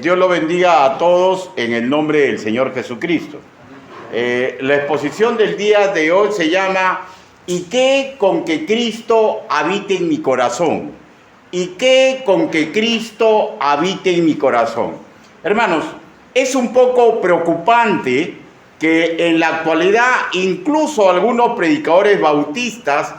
Dios lo bendiga a todos en el nombre del Señor Jesucristo. La exposición del día de hoy se llama ¿Y qué con que Cristo habite en mi corazón? ¿Y qué con que Cristo habite en mi corazón? Hermanos, es un poco preocupante que en la actualidad incluso algunos predicadores bautistas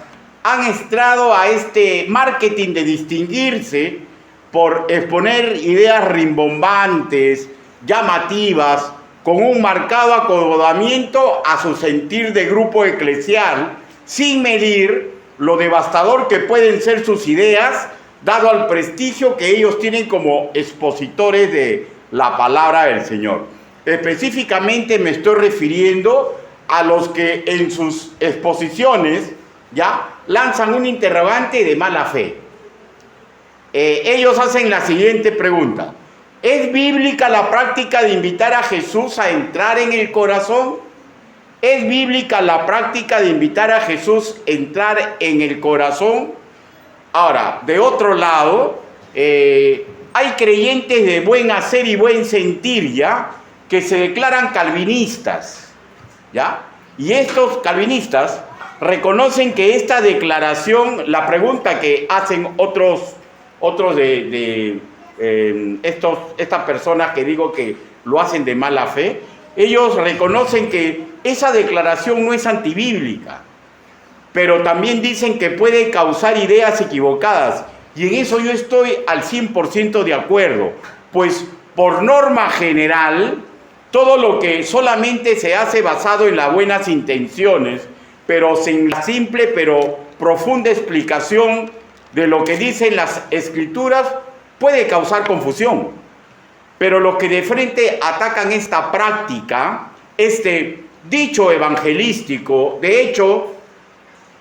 han entrado a este marketing de distinguirse por exponer ideas rimbombantes, llamativas, con un marcado acomodamiento a su sentir de grupo eclesial, sin medir lo devastador que pueden ser sus ideas, dado al prestigio que ellos tienen como expositores de la palabra del Señor. Específicamente me estoy refiriendo a los que en sus exposiciones ya lanzan un interrogante de mala fe. Ellos hacen la siguiente pregunta: ¿es bíblica la práctica de invitar a Jesús a entrar en el corazón? ¿Es bíblica la práctica de invitar a Jesús a entrar en el corazón? Ahora, de otro lado, hay creyentes de buen hacer y buen sentir, ¿ya?, que se declaran calvinistas, ¿ya? Y estos calvinistas reconocen que esta declaración, la pregunta que hacen otros estas personas que digo que lo hacen de mala fe, ellos reconocen que esa declaración no es antibíblica, pero también dicen que puede causar ideas equivocadas, y en eso yo estoy al 100% de acuerdo, pues por norma general, todo lo que solamente se hace basado en las buenas intenciones, pero sin la simple pero profunda explicación de lo que dicen las Escrituras, puede causar confusión. Pero los que de frente atacan esta práctica, este dicho evangelístico, de hecho,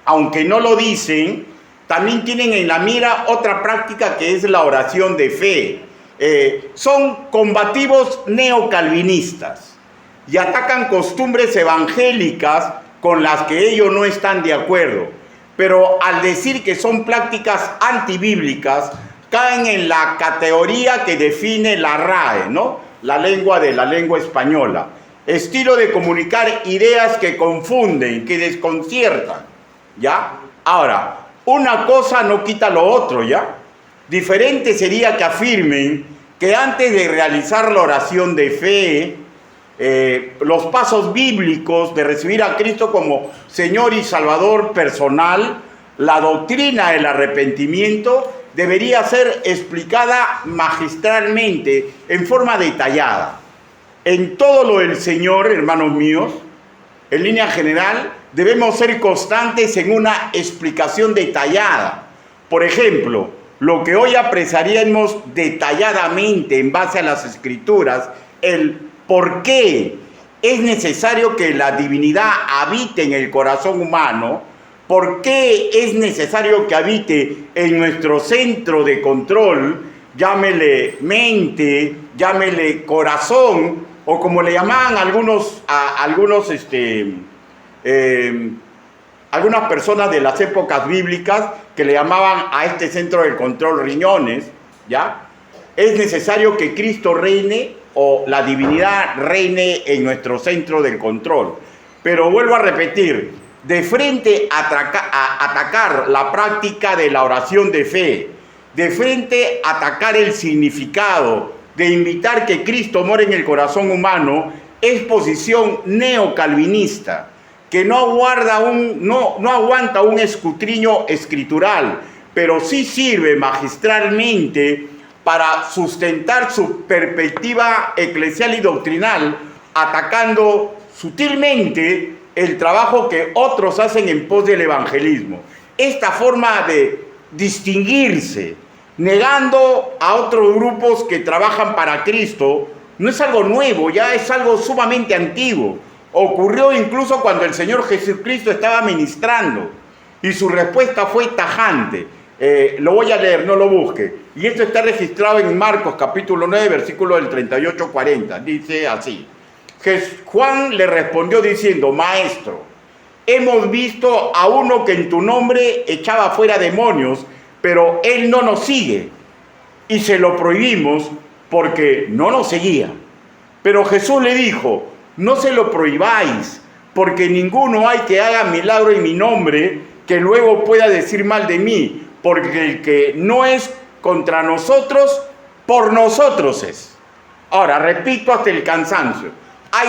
aunque no lo dicen, también tienen en la mira otra práctica que es la oración de fe. Son combativos neocalvinistas y atacan costumbres evangélicas con las que ellos no están de acuerdo. Pero al decir que son prácticas antibíblicas, caen en la categoría que define la RAE, ¿no?, la lengua de la lengua española. Estilo de comunicar ideas que confunden, que desconciertan, ¿ya? Ahora, una cosa no quita lo otro, ¿ya? Diferente sería que afirmen que antes de realizar la oración de fe, los pasos bíblicos de recibir a Cristo como Señor y Salvador personal, la doctrina del arrepentimiento debería ser explicada magistralmente, en forma detallada. En todo lo del Señor, hermanos míos, en línea general, debemos ser constantes en una explicación detallada. Por ejemplo, lo que hoy apreciaríamos detalladamente en base a las Escrituras, el por qué es necesario que la divinidad habite en el corazón humano, por qué es necesario que habite en nuestro centro de control, llámele mente, llámele corazón, o como le llamaban algunas personas de las épocas bíblicas, que le llamaban a este centro del control riñones, ¿ya? Es necesario que Cristo reine, o la divinidad reine en nuestro centro del control. Pero vuelvo a repetir, de frente a atacar la práctica de la oración de fe, de frente a atacar el significado de invitar que Cristo more en el corazón humano, es posición neocalvinista, que no aguanta un escudriño escritural, pero sí sirve magistralmente para sustentar su perspectiva eclesial y doctrinal, atacando sutilmente el trabajo que otros hacen en pos del evangelismo. Esta forma de distinguirse, negando a otros grupos que trabajan para Cristo, no es algo nuevo, ya es algo sumamente antiguo. Ocurrió incluso cuando el Señor Jesucristo estaba ministrando, y su respuesta fue tajante. Lo voy a leer, no lo busque. Y esto está registrado en Marcos capítulo 9, versículo del 38-40. Dice así: Juan le respondió diciendo: Maestro, hemos visto a uno que en tu nombre echaba fuera demonios, pero él no nos sigue, y se lo prohibimos, porque no nos seguía. Pero Jesús le dijo, no se lo prohibáis, porque ninguno hay que haga milagro en mi nombre que luego pueda decir mal de mí, porque el que no es contra nosotros, por nosotros es. Ahora, repito hasta el cansancio, hay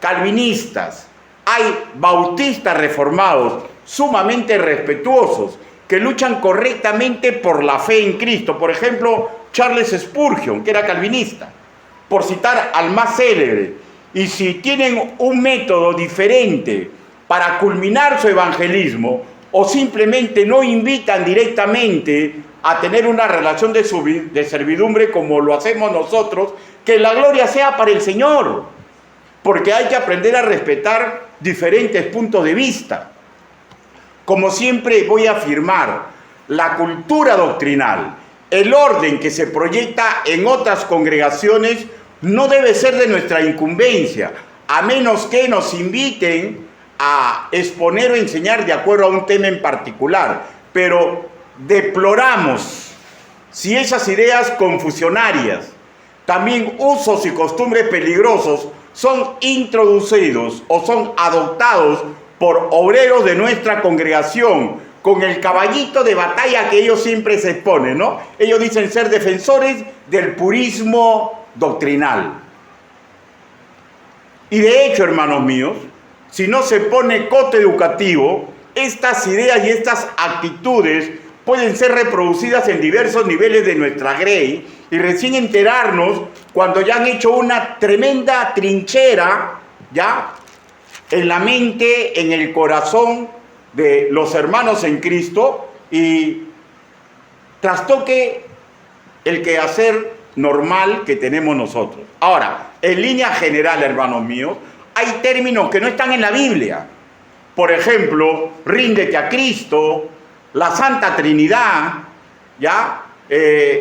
calvinistas, hay bautistas reformados, sumamente respetuosos, que luchan correctamente por la fe en Cristo. Por ejemplo, Charles Spurgeon, que era calvinista, por citar al más célebre. Y si tienen un método diferente para culminar su evangelismo, o simplemente no invitan directamente a tener una relación de servidumbre como lo hacemos nosotros, que la gloria sea para el Señor, porque hay que aprender a respetar diferentes puntos de vista. Como siempre voy a afirmar, la cultura doctrinal, el orden que se proyecta en otras congregaciones, no debe ser de nuestra incumbencia, a menos que nos inviten a exponer o enseñar de acuerdo a un tema en particular. Pero deploramos si esas ideas confusionarias, también usos y costumbres peligrosos, son introducidos o son adoptados por obreros de nuestra congregación, con el caballito de batalla que ellos siempre se exponen, ¿no? Ellos dicen ser defensores del purismo doctrinal. Y de hecho, hermanos míos, si no se pone coto educativo, estas ideas y estas actitudes pueden ser reproducidas en diversos niveles de nuestra grey y recién enterarnos cuando ya han hecho una tremenda trinchera, ¿ya?, en la mente, en el corazón de los hermanos en Cristo, y trastoque el quehacer normal que tenemos nosotros. Ahora, en línea general, hermanos míos, hay términos que no están en la Biblia. Por ejemplo, ríndete a Cristo, la Santa Trinidad, ¿ya?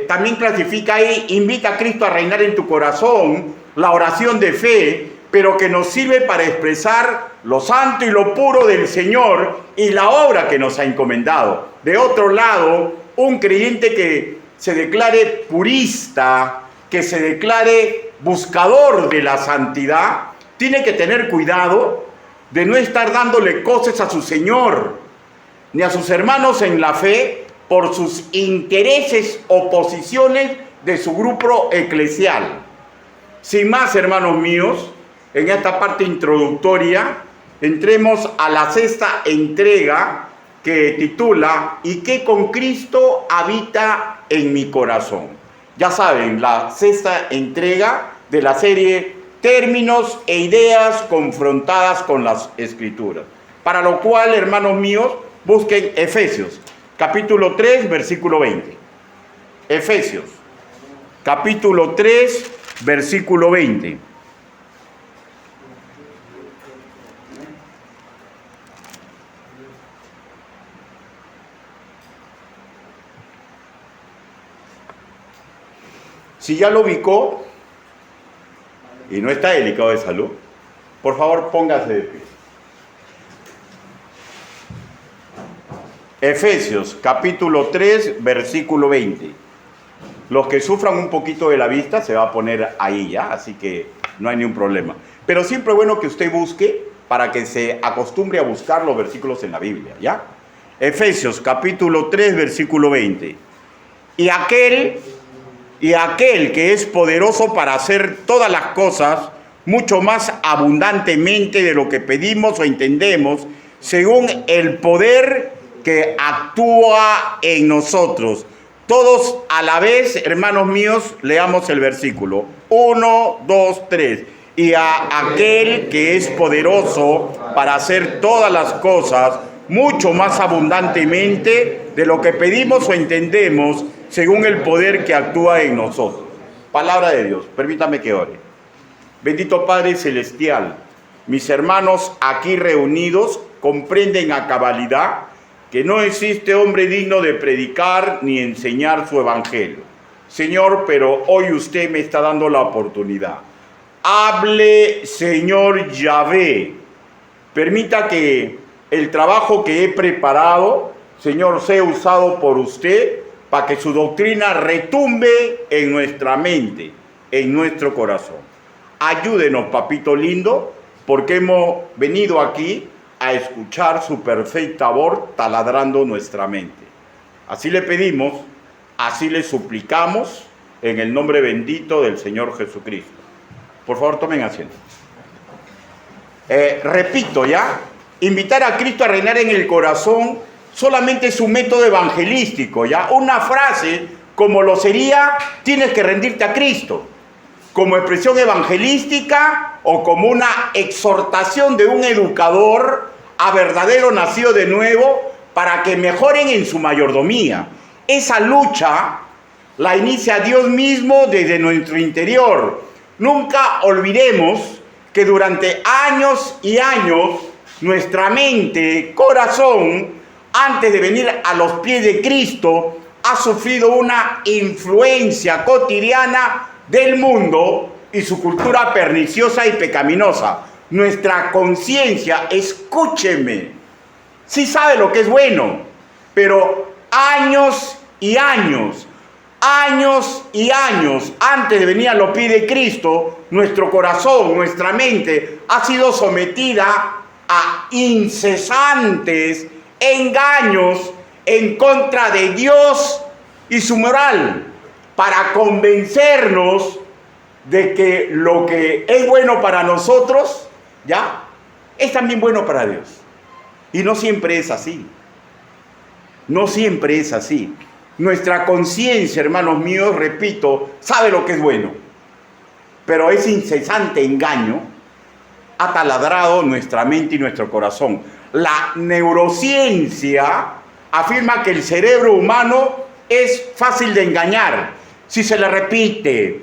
También clasifica ahí, invita a Cristo a reinar en tu corazón, la oración de fe, pero que nos sirve para expresar lo santo y lo puro del Señor y la obra que nos ha encomendado. De otro lado, un creyente que se declare purista, que se declare buscador de la santidad, tiene que tener cuidado de no estar dándole cosas a su Señor, ni a sus hermanos en la fe, por sus intereses o posiciones de su grupo eclesial. Sin más, hermanos míos, en esta parte introductoria, entremos a la sexta entrega que titula ¿Y qué con Cristo habita en mi corazón? Ya saben, la sexta entrega de la serie Términos e ideas confrontadas con las Escrituras. Para lo cual, hermanos míos, busquen Efesios, capítulo 3, versículo 20. Efesios, capítulo 3, versículo 20. Si ya lo ubicó y no está delicado de salud, por favor póngase de pie. Efesios capítulo 3, versículo 20. Los que sufran un poquito de la vista se va a poner ahí ya, así que no hay ningún problema. Pero siempre es bueno que usted busque para que se acostumbre a buscar los versículos en la Biblia, ¿ya? Efesios capítulo 3, versículo 20. Y aquel que es poderoso para hacer todas las cosas mucho más abundantemente de lo que pedimos o entendemos, según el poder que actúa en nosotros. Todos a la vez, hermanos míos, leamos el versículo. 1, 2, 3. Y a aquel que es poderoso para hacer todas las cosas mucho más abundantemente de lo que pedimos o entendemos, según el poder que actúa en nosotros. Palabra de Dios. Permítame que ore. Bendito Padre Celestial, mis hermanos aquí reunidos comprenden a cabalidad que no existe hombre digno de predicar ni enseñar su evangelio. Señor, pero hoy usted me está dando la oportunidad. Hable, Señor Yahvé. Permita que el trabajo que he preparado, Señor, sea usado por usted para que su doctrina retumbe en nuestra mente. en nuestro corazón. Ayúdenos, papito lindo, porque hemos venido aquí a escuchar su perfecta voz taladrando nuestra mente. Así le pedimos, así le suplicamos, en el nombre bendito del Señor Jesucristo. Por favor, tomen asiento. Repito ya, invitar a Cristo a reinar en el corazón solamente es un método evangelístico, ¿ya? Una frase como lo sería, tienes que rendirte a Cristo, como expresión evangelística o como una exhortación de un educador a verdadero nacido de nuevo para que mejoren en su mayordomía. Esa lucha la inicia Dios mismo desde nuestro interior. Nunca olvidemos que durante años y años nuestra mente, corazón, antes de venir a los pies de Cristo, ha sufrido una influencia cotidiana del mundo y su cultura perniciosa y pecaminosa. Nuestra conciencia, escúcheme, sí sabe lo que es bueno, pero años y años antes de venir a los pies de Cristo, nuestro corazón, nuestra mente ha sido sometida a incesantes engaños en contra de Dios y su moral, para convencernos de que lo que es bueno para nosotros, ¿ya?, es también bueno para Dios. Y no siempre es así. No siempre es así. Nuestra conciencia, hermanos míos, repito, sabe lo que es bueno. Pero ese incesante engaño ha taladrado nuestra mente y nuestro corazón. La neurociencia afirma que el cerebro humano es fácil de engañar. Si se le repite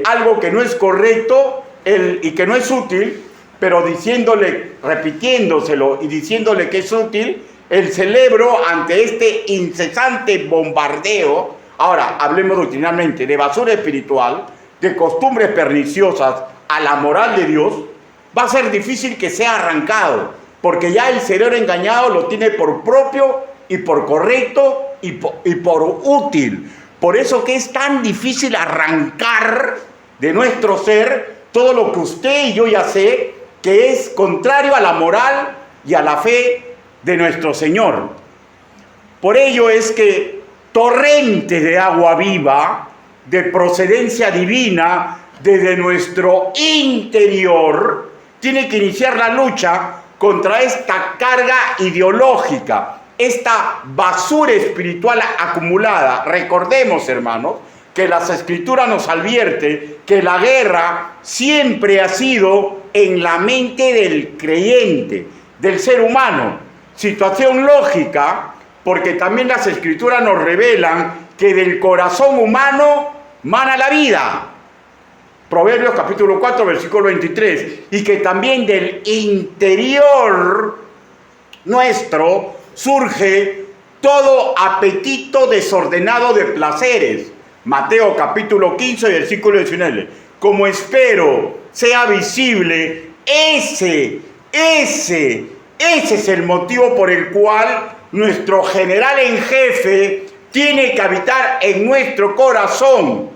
algo que no es correcto y que no es útil, pero repitiéndoselo y diciéndole que es útil, el cerebro, ante este incesante bombardeo, ahora hablemos doctrinalmente de basura espiritual, de costumbres perniciosas a la moral de Dios, va a ser difícil que sea arrancado, porque ya el cerebro engañado lo tiene por propio y por correcto y por útil. Por eso que es tan difícil arrancar de nuestro ser todo lo que usted y yo ya sé que es contrario a la moral y a la fe de nuestro Señor. Por ello es que torrentes de agua viva, de procedencia divina, desde nuestro interior, tiene que iniciar la lucha contra esta carga ideológica, esta basura espiritual acumulada. Recordemos, hermanos, que las Escrituras nos advierte que la guerra siempre ha sido en la mente del creyente, del ser humano. Situación lógica, porque también las Escrituras nos revelan que del corazón humano mana la vida. Proverbios capítulo 4, versículo 23. Y que también del interior nuestro surge todo apetito desordenado de placeres. Mateo capítulo 15, versículo 19. Como espero sea visible, ese es el motivo por el cual nuestro general en jefe tiene que habitar en nuestro corazón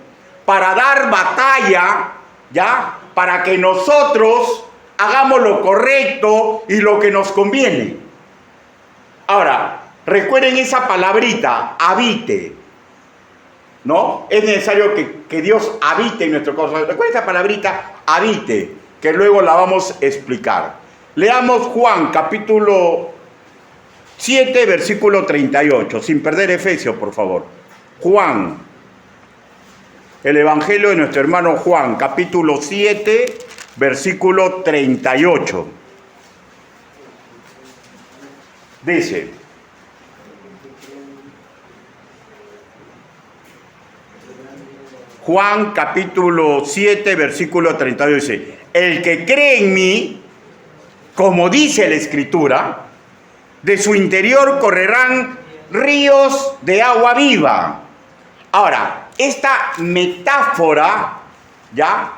para dar batalla, ¿ya?, para que nosotros hagamos lo correcto y lo que nos conviene. Ahora, recuerden esa palabrita, habite, ¿no? Es necesario que Dios habite en nuestro corazón. Recuerden esa palabrita, habite, que luego la vamos a explicar. Leamos Juan, capítulo 7, versículo 38, sin perder Efesios, por favor. Juan, el Evangelio de nuestro hermano Juan, capítulo 7, versículo 38. Dice: Juan capítulo 7, versículo 32 dice: el que cree en mí, como dice la Escritura, de su interior correrán ríos de agua viva. Ahora, esta metáfora, ¿ya?,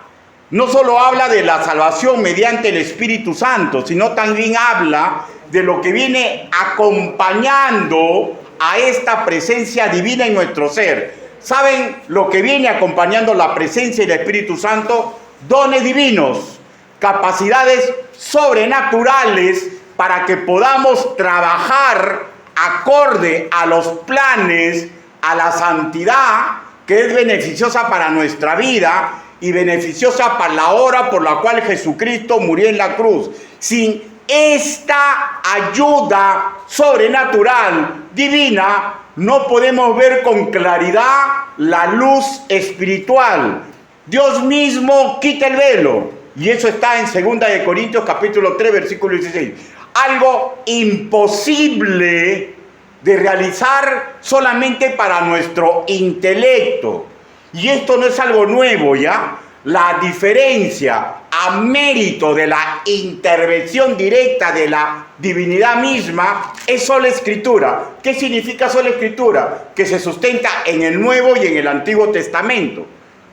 no solo habla de la salvación mediante el Espíritu Santo, sino también habla de lo que viene acompañando a esta presencia divina en nuestro ser. ¿Saben lo que viene acompañando la presencia del Espíritu Santo? Dones divinos, capacidades sobrenaturales para que podamos trabajar acorde a los planes, a la santidad, que es beneficiosa para nuestra vida y beneficiosa para la hora por la cual Jesucristo murió en la cruz. Sin esta ayuda sobrenatural, divina, no podemos ver con claridad la luz espiritual. Dios mismo quita el velo, y eso está en 2 Corintios capítulo 3, versículo 16. Algo imposible de realizar solamente para nuestro intelecto. Y esto no es algo nuevo, ¿ya? La diferencia a mérito de la intervención directa de la divinidad misma es sola Escritura. ¿Qué significa sola Escritura? Que se sustenta en el Nuevo y en el Antiguo Testamento.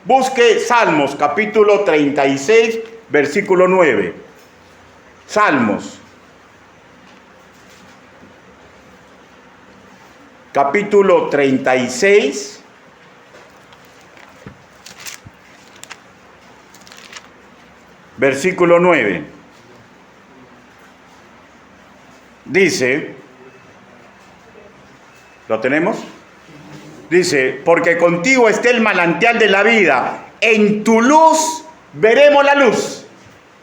Busque Salmos capítulo 36, versículo 9. Salmos capítulo 36, versículo 9. Dice, ¿lo tenemos? Dice, porque contigo está el manantial de la vida, en tu luz veremos la luz.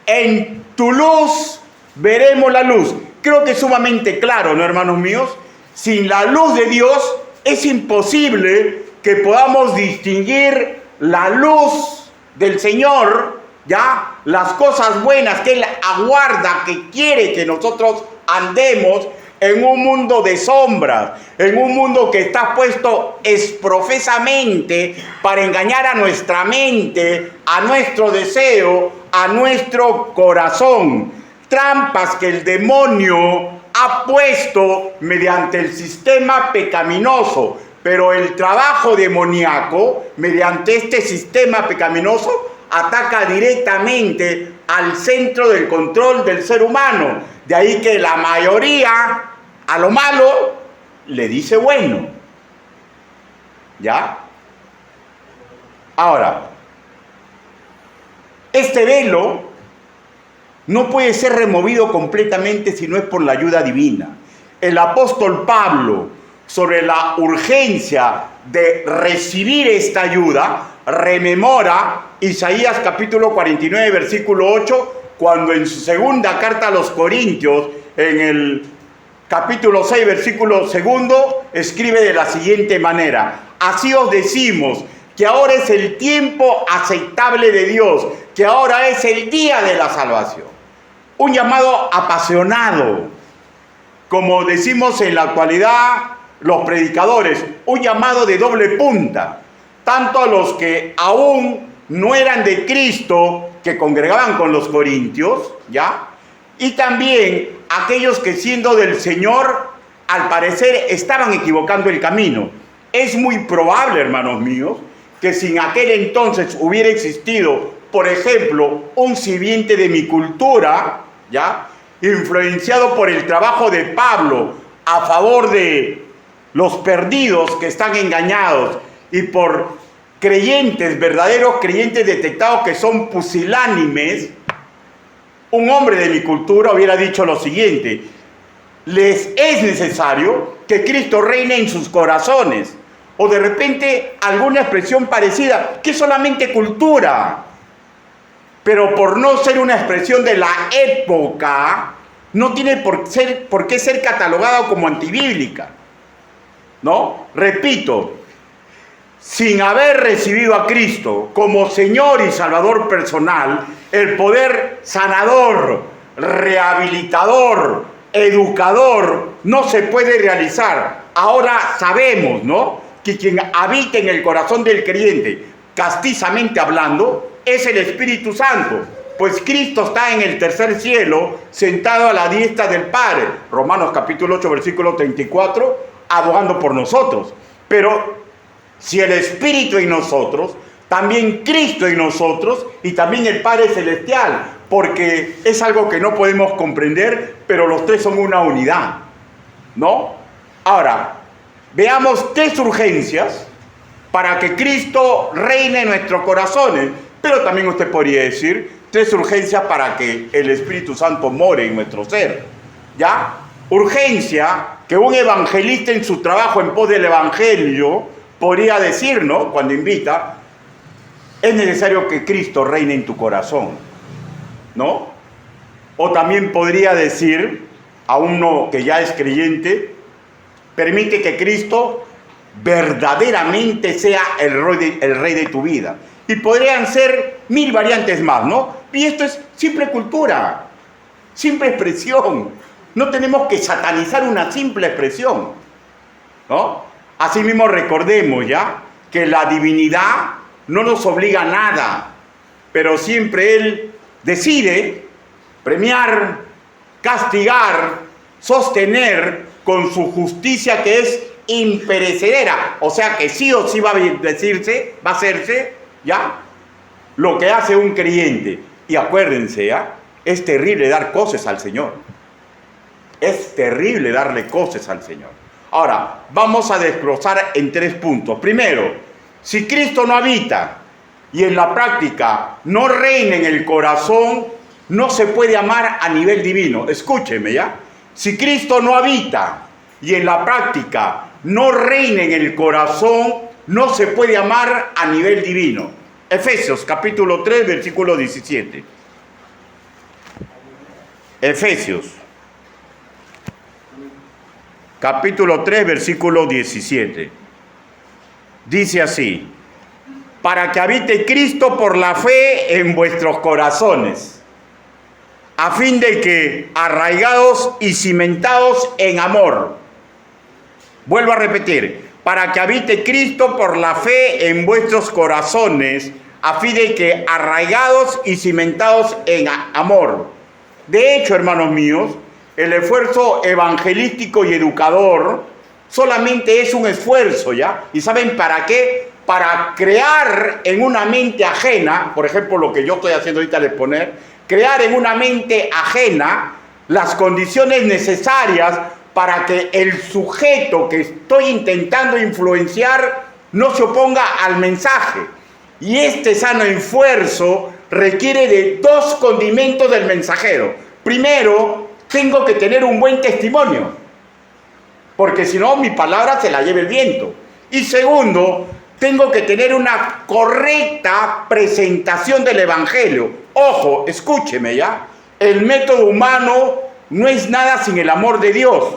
En tu luz veremos la luz. Creo que es sumamente claro, ¿no, hermanos míos? Sin la luz de Dios es imposible que podamos distinguir la luz del Señor, ¿ya? Las cosas buenas que Él aguarda, que quiere que nosotros andemos en un mundo de sombras, en un mundo que está puesto exprofesamente para engañar a nuestra mente, a nuestro deseo, a nuestro corazón. Trampas que el demonio ha puesto mediante el sistema pecaminoso, pero el trabajo demoníaco, mediante este sistema pecaminoso, ataca directamente al centro del control del ser humano. De ahí que la mayoría a lo malo le dice bueno. ¿Ya? Ahora, este velo no puede ser removido completamente si no es por la ayuda divina. El apóstol Pablo, sobre la urgencia de recibir esta ayuda, rememora Isaías capítulo 49, versículo 8, cuando en su segunda carta a los Corintios, en el capítulo 6, versículo 2, escribe de la siguiente manera: así os decimos que ahora es el tiempo aceptable de Dios, que ahora es el día de la salvación. Un llamado apasionado, como decimos en la actualidad los predicadores, un llamado de doble punta, tanto a los que aún no eran de Cristo, que congregaban con los corintios, ¿ya? Y también aquellos que siendo del Señor, al parecer estaban equivocando el camino. Es muy probable, hermanos míos, que si en aquel entonces hubiera existido, por ejemplo, un sirviente de mi cultura, ¿ya?, influenciado por el trabajo de Pablo a favor de los perdidos que están engañados y por creyentes, verdaderos creyentes detectados que son pusilánimes, un hombre de mi cultura hubiera dicho lo siguiente: les es necesario que Cristo reine en sus corazones. O de repente alguna expresión parecida, que es solamente cultura, pero por no ser una expresión de la época, no tiene por qué ser catalogada como antibíblica, ¿no? Repito, sin haber recibido a Cristo como Señor y Salvador personal, el poder sanador, rehabilitador, educador, no se puede realizar. Ahora sabemos, ¿no?, que quien habita en el corazón del creyente, castizamente hablando, es el Espíritu Santo, pues Cristo está en el tercer cielo, sentado a la diestra del Padre. Romanos capítulo 8, versículo 34, abogando por nosotros. Pero si el Espíritu en nosotros, también Cristo en nosotros y también el Padre Celestial, porque es algo que no podemos comprender, pero los tres son una unidad, ¿no? Ahora, veamos tres urgencias para que Cristo reine en nuestros corazones. Pero también usted podría decir, 3 urgencias para que el Espíritu Santo more en nuestro ser. ¿Ya? Urgencia que un evangelista en su trabajo en pos del evangelio podría decir, ¿no? Cuando invita, es necesario que Cristo reine en tu corazón, ¿no? O también podría decir a uno que ya es creyente, permite que Cristo verdaderamente sea el rey de tu vida. Y podrían ser 1000 variantes más, ¿no? Y esto es simple cultura, simple expresión. No tenemos que satanizar una simple expresión, ¿no? Asimismo recordemos ya que la divinidad no nos obliga a nada, pero siempre Él decide premiar, castigar, sostener con su justicia que es imperecedera, o sea que sí o sí va a hacerse, ¿ya? Lo que hace un creyente. Y acuérdense, ¿ya? Es terrible dar cosas al Señor. Es terrible darle cosas al Señor. Ahora, vamos a desglosar en 3 puntos. Primero, si Cristo no habita y en la práctica no reina en el corazón, no se puede amar a nivel divino. Escúcheme, ¿ya? Si Cristo no habita y en la práctica no reina en el corazón, no se puede amar a nivel divino. Efesios capítulo 3, versículo 17. Efesios capítulo 3, versículo 17. Dice así: para que habite Cristo por la fe en vuestros corazones, a fin de que, arraigados y cimentados en amor. Vuelvo a repetir, para que habite Cristo por la fe en vuestros corazones, a fin de que, arraigados y cimentados en amor. De hecho, hermanos míos, el esfuerzo evangelístico y educador solamente es un esfuerzo, ¿ya? ¿Y saben para qué? Para crear en una mente ajena, por ejemplo, lo que yo estoy haciendo ahorita al exponer, crear en una mente ajena las condiciones necesarias para que el sujeto que estoy intentando influenciar no se oponga al mensaje. Y este sano esfuerzo requiere de 2 condimentos del mensajero. Primero, tengo que tener un buen testimonio, porque si no, mi palabra se la lleva el viento. Y segundo, tengo que tener una correcta presentación del Evangelio. Ojo, escúcheme ya, el método humano no es nada sin el amor de Dios,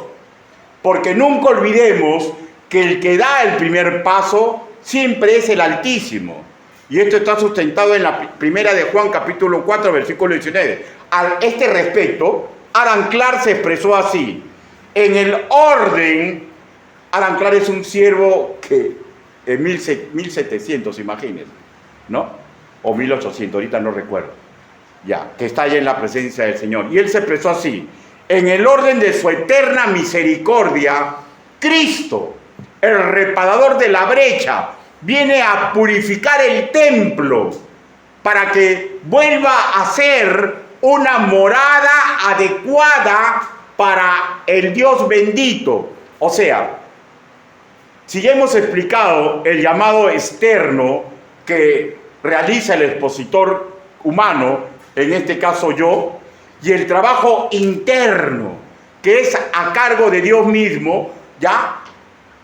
porque nunca olvidemos que el que da el primer paso siempre es el Altísimo. Y esto está sustentado en la primera de Juan capítulo 4, versículo 19. A este respecto, Adam Clarke se expresó así: en el orden, Adam Clarke es un siervo que en 1700, imagínense, ¿no? O 1800, ahorita no recuerdo, ya, que está allá en la presencia del Señor. Y él se expresó así: en el orden de su eterna misericordia, Cristo, el reparador de la brecha, viene a purificar el templo para que vuelva a ser una morada adecuada para el Dios bendito. O sea, si ya hemos explicado el llamado externo que realiza el expositor humano, en este caso yo, y el trabajo interno que es a cargo de Dios mismo, ¿ya?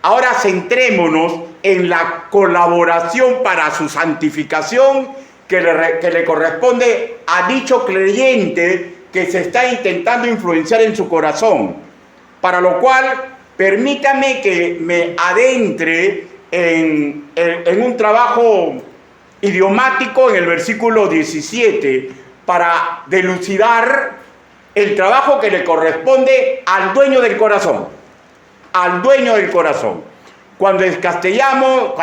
Ahora centrémonos en la colaboración para su santificación que le corresponde a dicho creyente que se está intentando influenciar en su corazón. Para lo cual, permítame que me adentre en un trabajo idiomático en el versículo 17 para dilucidar el trabajo que le corresponde al dueño del corazón. Al dueño del corazón. Cuando en castellano,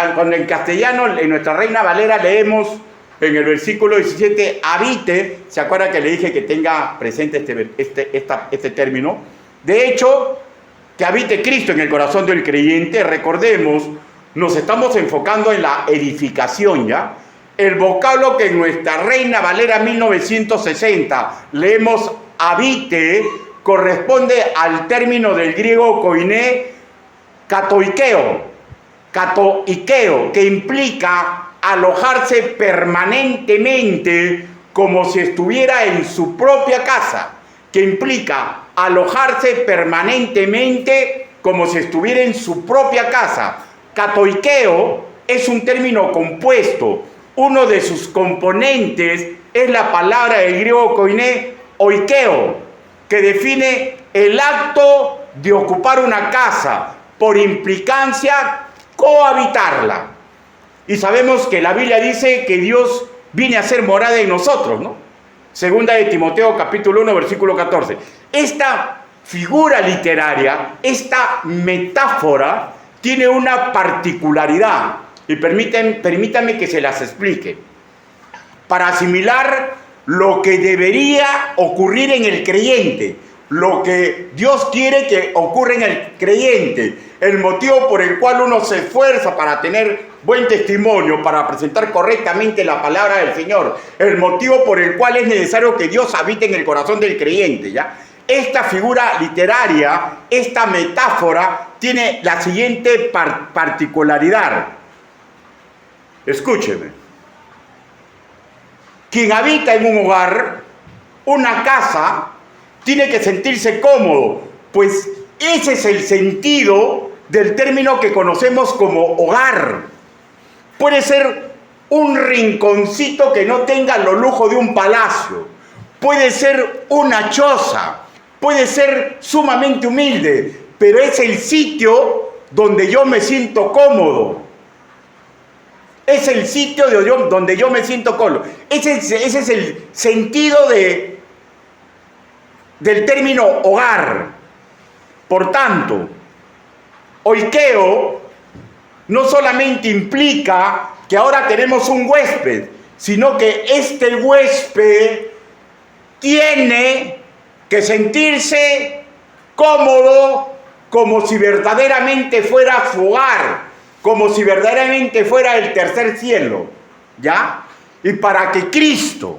en nuestra Reina Valera leemos en el versículo 17, habite, ¿se acuerda que le dije que tenga presente este término? De hecho, que habite Cristo en el corazón del creyente, recordemos, nos estamos enfocando en la edificación, ¿ya? El vocablo que en nuestra Reina Valera 1960 leemos habite, corresponde al término del griego koiné katoikeo, Katoikeo, que implica alojarse permanentemente como si estuviera en su propia casa, que implica alojarse permanentemente como si estuviera en su propia casa. Katoikeo es un término compuesto. Uno de sus componentes es la palabra del griego koiné, oikeo, que define el acto de ocupar una casa, por implicancia, cohabitarla. Y sabemos que la Biblia dice que Dios viene a ser morada en nosotros, ¿no? Segunda de Timoteo, capítulo 1, versículo 14. Esta figura literaria, esta metáfora, tiene una particularidad. Y permítanme que se las explique. Para asimilar lo que debería ocurrir en el creyente, lo que Dios quiere que ocurra en el creyente, el motivo por el cual uno se esfuerza para tener buen testimonio, para presentar correctamente la palabra del Señor, el motivo por el cual es necesario que Dios habite en el corazón del creyente, ¿ya? Esta figura literaria, esta metáfora, tiene la siguiente particularidad. Escúcheme. Quien habita en un hogar, una casa, tiene que sentirse cómodo, pues ese es el sentido del término que conocemos como hogar. Puede ser un rinconcito que no tenga los lujos de un palacio, puede ser una choza, puede ser sumamente humilde, pero es el sitio donde yo me siento cómodo. Es el sitio donde yo me siento cómodo. Ese es el sentido del término hogar. Por tanto, oikeo no solamente implica que ahora tenemos un huésped, sino que este huésped tiene que sentirse cómodo, como si verdaderamente fuera su hogar, como si verdaderamente fuera el tercer cielo, ¿ya? Y para que Cristo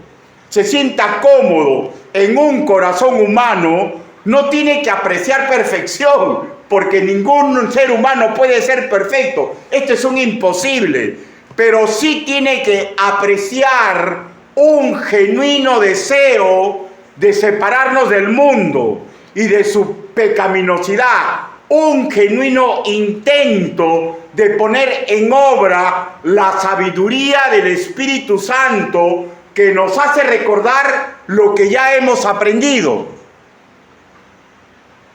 se sienta cómodo en un corazón humano, no tiene que apreciar perfección, porque ningún ser humano puede ser perfecto. Esto es un imposible, pero sí tiene que apreciar un genuino deseo de separarnos del mundo y de su pecaminosidad, un genuino intento de poner en obra la sabiduría del Espíritu Santo que nos hace recordar lo que ya hemos aprendido.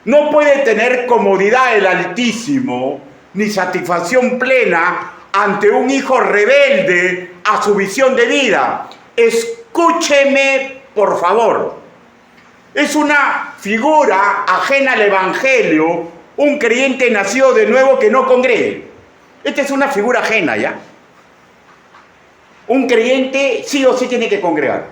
No puede tener comodidad el Altísimo ni satisfacción plena ante un hijo rebelde a su visión de vida. Escúcheme, por favor. Es una figura ajena al Evangelio, un creyente nacido de nuevo que no congregue. Esta es una figura ajena, ¿ya? Un creyente sí o sí tiene que congregar.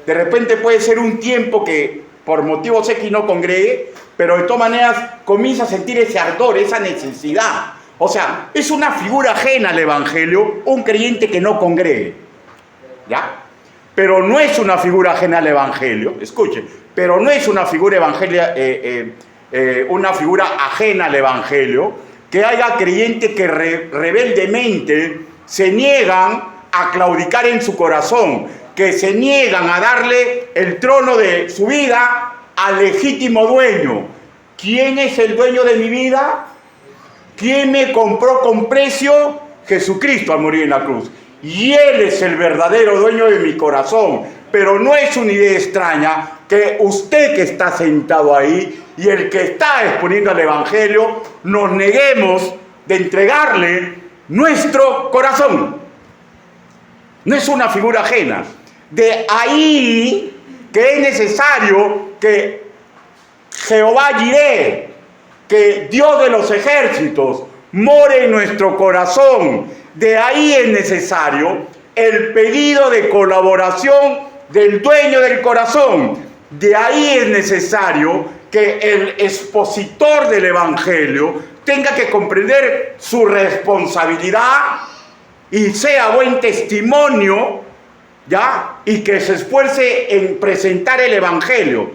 De repente puede ser un tiempo que por motivos X no congregue, pero de todas maneras comienza a sentir ese ardor, esa necesidad. O sea, es una figura ajena al Evangelio, un creyente que no congregue, ¿ya? Pero no es una figura ajena al Evangelio, escuchen, pero no es una figura una figura ajena al Evangelio, que haya creyentes que rebeldemente se niegan a claudicar en su corazón, que se niegan a darle el trono de su vida al legítimo dueño. ¿Quién es el dueño de mi vida? ¿Quién me compró con precio? Jesucristo al morir en la cruz. Y Él es el verdadero dueño de mi corazón. Pero no es una idea extraña que usted que está sentado ahí y el que está exponiendo el Evangelio nos neguemos de entregarle nuestro corazón. No es una figura ajena. De ahí que es necesario que Jehová Jireh, que Dios de los ejércitos, more en nuestro corazón. De ahí es necesario el pedido de colaboración del dueño del corazón. De ahí es necesario que el expositor del Evangelio tenga que comprender su responsabilidad y sea buen testimonio, ¿ya? Y que se esfuerce en presentar el Evangelio.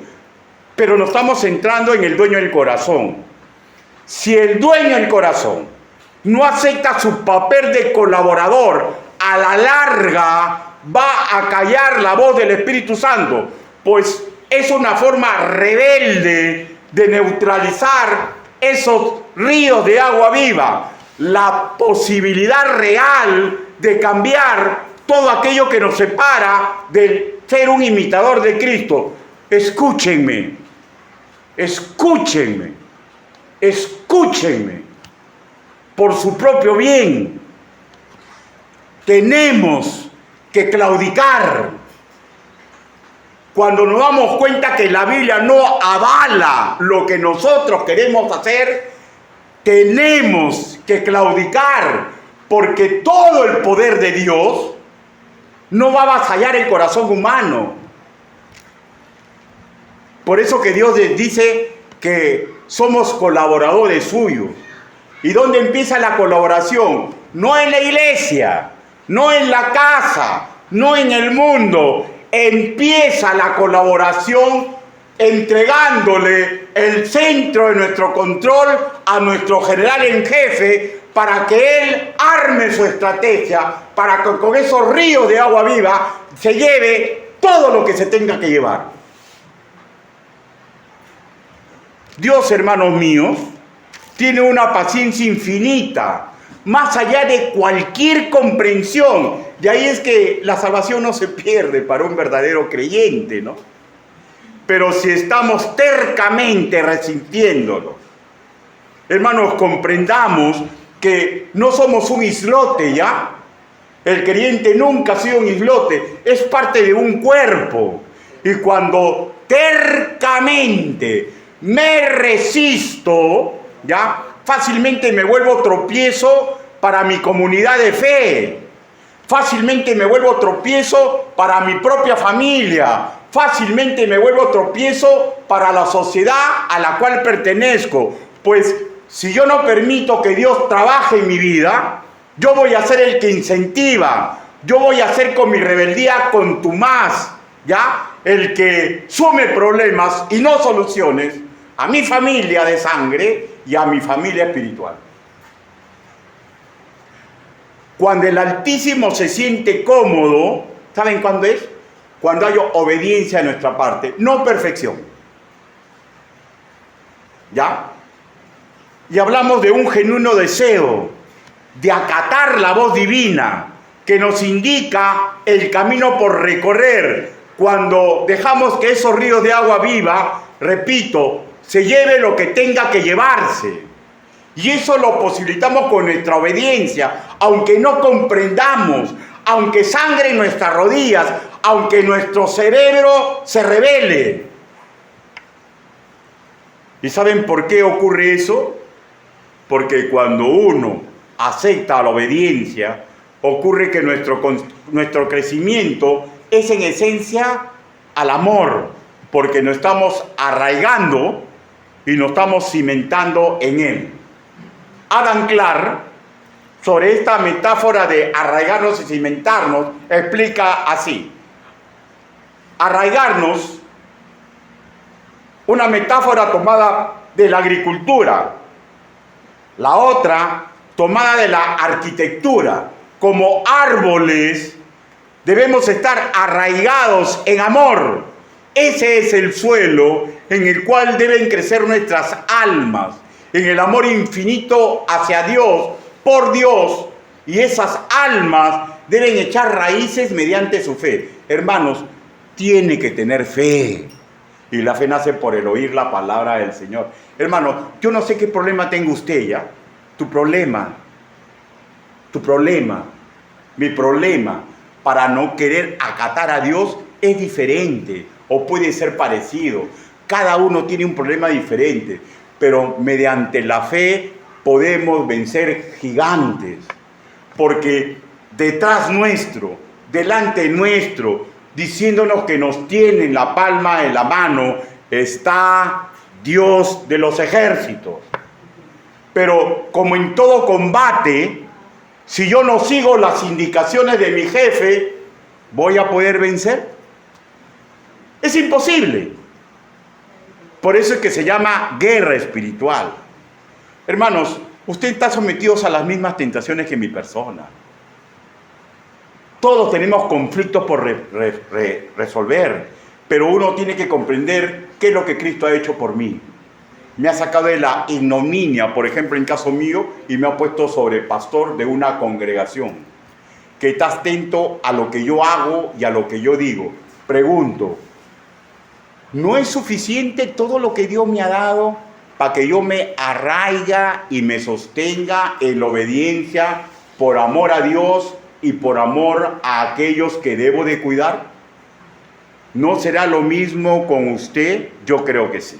Pero nos estamos centrando en el dueño del corazón. Si el dueño del corazón no acepta su papel de colaborador, a la larga va a callar la voz del Espíritu Santo, pues es una forma rebelde de neutralizar esos ríos de agua viva, la posibilidad real de cambiar todo aquello que nos separa de ser un imitador de Cristo. Escúchenme, escúchenme, escúchenme, por su propio bien. Tenemos que claudicar. Cuando nos damos cuenta que la Biblia no avala lo que nosotros queremos hacer, tenemos que claudicar, porque todo el poder de Dios no va a avasallar el corazón humano. Por eso que Dios dice que somos colaboradores suyos. ¿Y dónde empieza la colaboración? No en la iglesia, no en la casa, no en el mundo. Empieza la colaboración entregándole el centro de nuestro control a nuestro general en jefe, para que él arme su estrategia, para que con esos ríos de agua viva se lleve todo lo que se tenga que llevar. Dios, hermanos míos, tiene una paciencia infinita, más allá de cualquier comprensión. De ahí es que la salvación no se pierde para un verdadero creyente, ¿no? Pero si estamos tercamente resintiéndolo, hermanos, comprendamos que no somos un islote, ¿ya? El creyente nunca ha sido un islote, es parte de un cuerpo. Y cuando tercamente me resisto, ¿ya? Fácilmente me vuelvo tropiezo para mi comunidad de fe. Fácilmente me vuelvo tropiezo para mi propia familia. Fácilmente me vuelvo tropiezo para la sociedad a la cual pertenezco. Pues si yo no permito que Dios trabaje en mi vida, yo voy a ser el que incentiva. Yo voy a ser con mi rebeldía contumaz, ¿ya? El que sume problemas y no soluciones a mi familia de sangre y a mi familia espiritual. Cuando el Altísimo se siente cómodo, ¿saben cuándo es? Cuando hay obediencia de nuestra parte, no perfección. ¿Ya? Y hablamos de un genuino deseo de acatar la voz divina que nos indica el camino por recorrer. Cuando dejamos que esos ríos de agua viva, repito, se lleve lo que tenga que llevarse. Y eso lo posibilitamos con nuestra obediencia, aunque no comprendamos, aunque sangre en nuestras rodillas, aunque nuestro cerebro se rebele. ¿Y saben por qué ocurre eso? Porque cuando uno acepta la obediencia, ocurre que nuestro crecimiento es en esencia al amor, porque nos estamos arraigando y nos estamos cimentando en él. Adam Clarke, sobre esta metáfora de arraigarnos y cimentarnos, explica así. Arraigarnos, una metáfora tomada de la agricultura, la otra tomada de la arquitectura. Como árboles debemos estar arraigados en amor. Ese es el suelo en el cual deben crecer nuestras almas, en el amor infinito hacia Dios, por Dios, y esas almas deben echar raíces mediante su fe. Hermanos, tiene que tener fe, y la fe nace por el oír la palabra del Señor. Hermano, yo no sé qué problema tenga usted, ¿ya? Tu problema, mi problema para no querer acatar a Dios es diferente, o puede ser parecido. Cada uno tiene un problema diferente, pero mediante la fe podemos vencer gigantes, porque detrás nuestro, delante nuestro, diciéndonos que nos tiene en la palma de la mano, está Dios de los ejércitos. Pero como en todo combate, si yo no sigo las indicaciones de mi jefe, ¿voy a poder vencer? Es imposible. Por eso es que se llama guerra espiritual. Hermanos, Usted está sometido a las mismas tentaciones que mi persona. Todos tenemos conflictos por resolver, pero uno tiene que comprender qué es lo que Cristo ha hecho por mí. Me ha sacado de la ignominia, por ejemplo, en caso mío, y me ha puesto sobre pastor de una congregación, que está atento a lo que yo hago y a lo que yo digo. Pregunto, ¿no es suficiente todo lo que Dios me ha dado para que yo me arraiga y me sostenga en la obediencia por amor a Dios y por amor a aquellos que debo de cuidar? ¿No será lo mismo con usted? Yo creo que sí.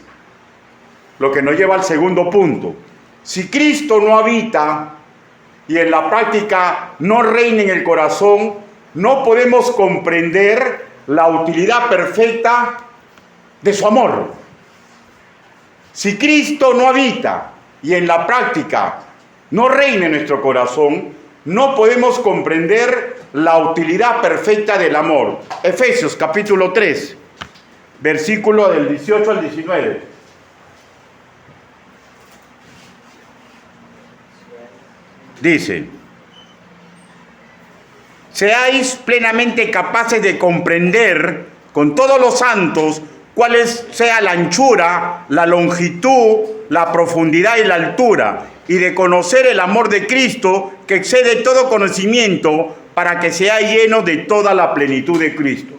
Lo que nos lleva al segundo punto. Si Cristo no habita y en la práctica no reina en el corazón, no podemos comprender la utilidad perfecta de su amor. Si Cristo no habita y en la práctica no reina en nuestro corazón, no podemos comprender la utilidad perfecta del amor. Efesios capítulo 3, versículo del 18 al 19. Dice: seáis plenamente capaces de comprender con todos los santos cuál sea la anchura, la longitud, la profundidad y la altura, y de conocer el amor de Cristo que excede todo conocimiento, para que seáis llenos de toda la plenitud de Cristo.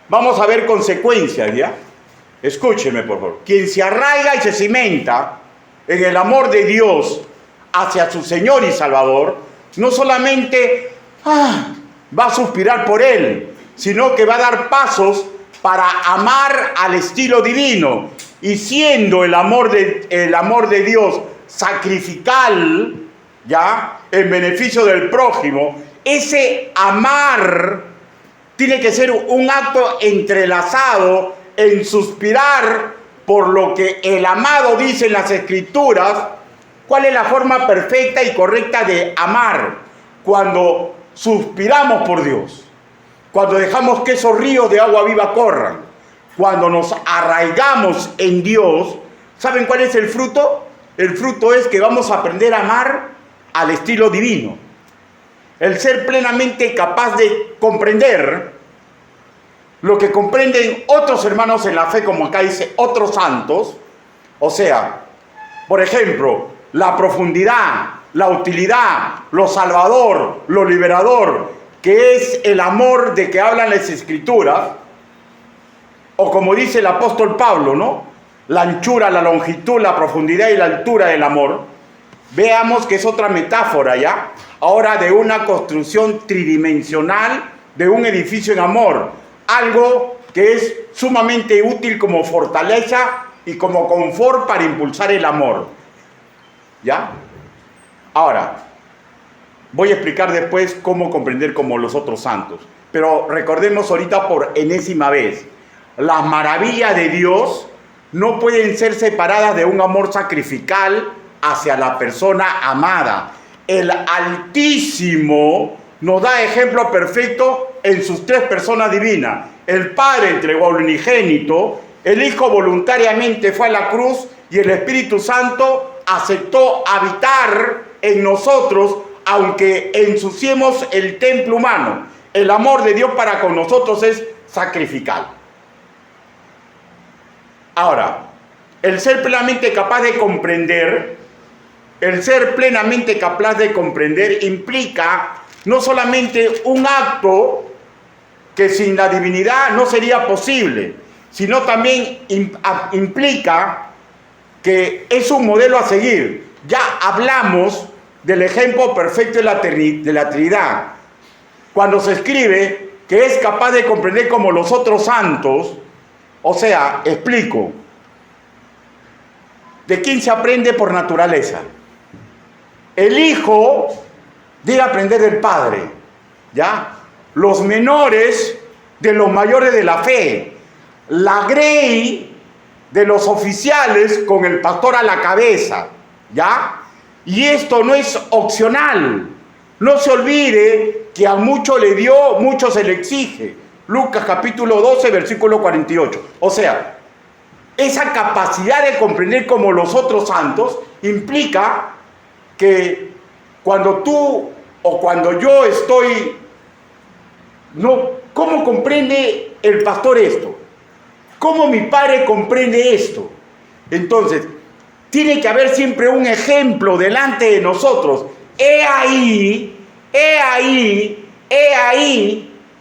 Vamos a ver consecuencias, ¿ya? Escúcheme, por favor. Quien se arraiga y se cimenta en el amor de Dios hacia su Señor y Salvador, no solamente va a suspirar por Él, sino que va a dar pasos para amar al estilo divino, y siendo el amor de Dios sacrificial, ¿ya?, en beneficio del prójimo, ese amar tiene que ser un acto entrelazado en suspirar por lo que el amado dice en las Escrituras. ¿Cuál es la forma perfecta y correcta de amar? Cuando suspiramos por Dios, cuando dejamos que esos ríos de agua viva corran, cuando nos arraigamos en Dios. ¿Saben cuál es el fruto? El fruto es que vamos a aprender a amar al estilo divino. El ser plenamente capaz de comprender lo que comprenden otros hermanos en la fe, como acá dice, otros santos. O sea, por ejemplo, la profundidad, la utilidad, lo salvador, lo liberador, que es el amor de que hablan las Escrituras, o como dice el apóstol Pablo, ¿no?, la anchura, la longitud, la profundidad y la altura del amor. Veamos que es otra metáfora, ¿ya?, ahora de una construcción tridimensional de un edificio en amor, algo que es sumamente útil como fortaleza y como confort para impulsar el amor. ¿Ya? Ahora, voy a explicar después cómo comprender como los otros santos. Pero recordemos ahorita por enésima vez, las maravillas de Dios no pueden ser separadas de un amor sacrificial hacia la persona amada. El Altísimo nos da ejemplo perfecto en sus tres personas divinas. El Padre entregó al unigénito, el Hijo voluntariamente fue a la cruz y el Espíritu Santo aceptó habitar en nosotros, aunque ensuciemos el templo humano. El amor de Dios para con nosotros es sacrificial. Ahora, el ser plenamente capaz de comprender, implica no solamente un acto que sin la divinidad no sería posible, sino también implica que es un modelo a seguir. Ya hablamos del ejemplo perfecto de la Trinidad, cuando se escribe que es capaz de comprender como los otros santos. O sea, explico, ¿de quién se aprende por naturaleza? El Hijo debe aprender del Padre, ¿ya? Los menores de los mayores de la fe, la grey de los oficiales con el pastor a la cabeza, ¿ya? Y esto no es opcional. No se olvide que a mucho le dio, mucho se le exige. Lucas capítulo 12, versículo 48. O sea, esa capacidad de comprender como los otros santos implica que cuando tú o cuando yo estoy, no, ¿cómo comprende el pastor esto? ¿Cómo mi padre comprende esto? Entonces, tiene que haber siempre un ejemplo delante de nosotros. He ahí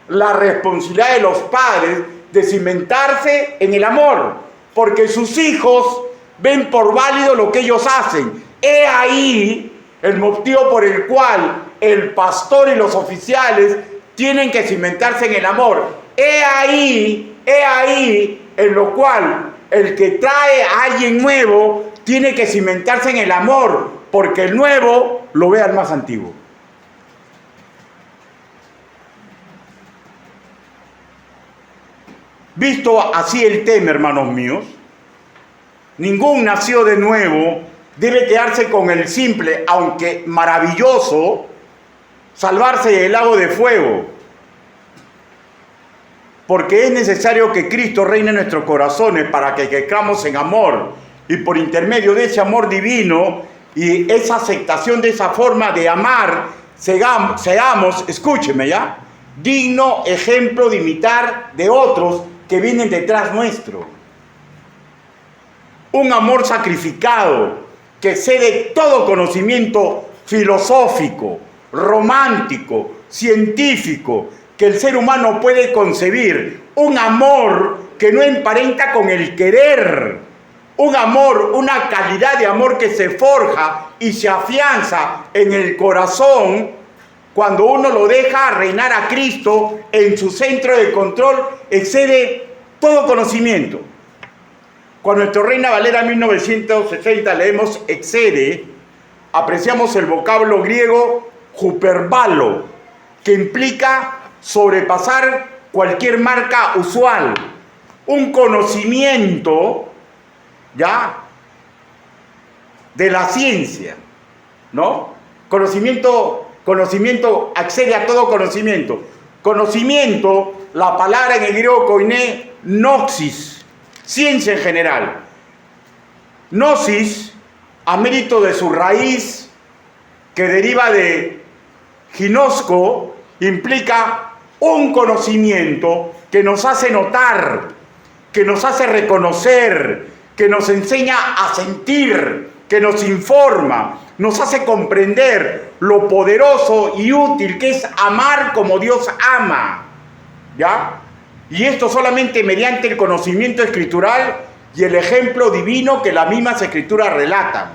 la responsabilidad de los padres de cimentarse en el amor, porque sus hijos ven por válido lo que ellos hacen. He ahí el motivo por el cual el pastor y los oficiales tienen que cimentarse en el amor. He ahí en lo cual el que trae a alguien nuevo tiene que cimentarse en el amor, porque el nuevo lo ve al más antiguo. Visto así el tema, hermanos míos, ningún nacido de nuevo debe quedarse con el simple, aunque maravilloso, salvarse del lago de fuego. Porque es necesario que Cristo reine en nuestros corazones para que crezcamos en amor. Y por intermedio de ese amor divino y esa aceptación de esa forma de amar, seamos, escúcheme ya, digno ejemplo de imitar de otros que vienen detrás nuestro. Un amor sacrificado que excede todo conocimiento filosófico, romántico, científico, que el ser humano puede concebir. Un amor que no emparenta con el querer. Un amor, una calidad de amor que se forja y se afianza en el corazón cuando uno lo deja reinar a Cristo en su centro de control, excede todo conocimiento. Cuando nuestro Reina Valera 1960 leemos excede, apreciamos el vocablo griego hyperbalo, que implica sobrepasar cualquier marca usual, un conocimiento, ¿ya?, de la ciencia, ¿no? Conocimiento accede a todo conocimiento. Conocimiento, la palabra en el griego koiné, gnosis, ciencia en general. Gnosis, a mérito de su raíz, que deriva de ginosko, implica un conocimiento que nos hace notar, que nos hace reconocer, que nos enseña a sentir, que nos informa, nos hace comprender lo poderoso y útil que es amar como Dios ama, ¿ya? Y esto solamente mediante el conocimiento escritural y el ejemplo divino que las mismas escrituras relatan.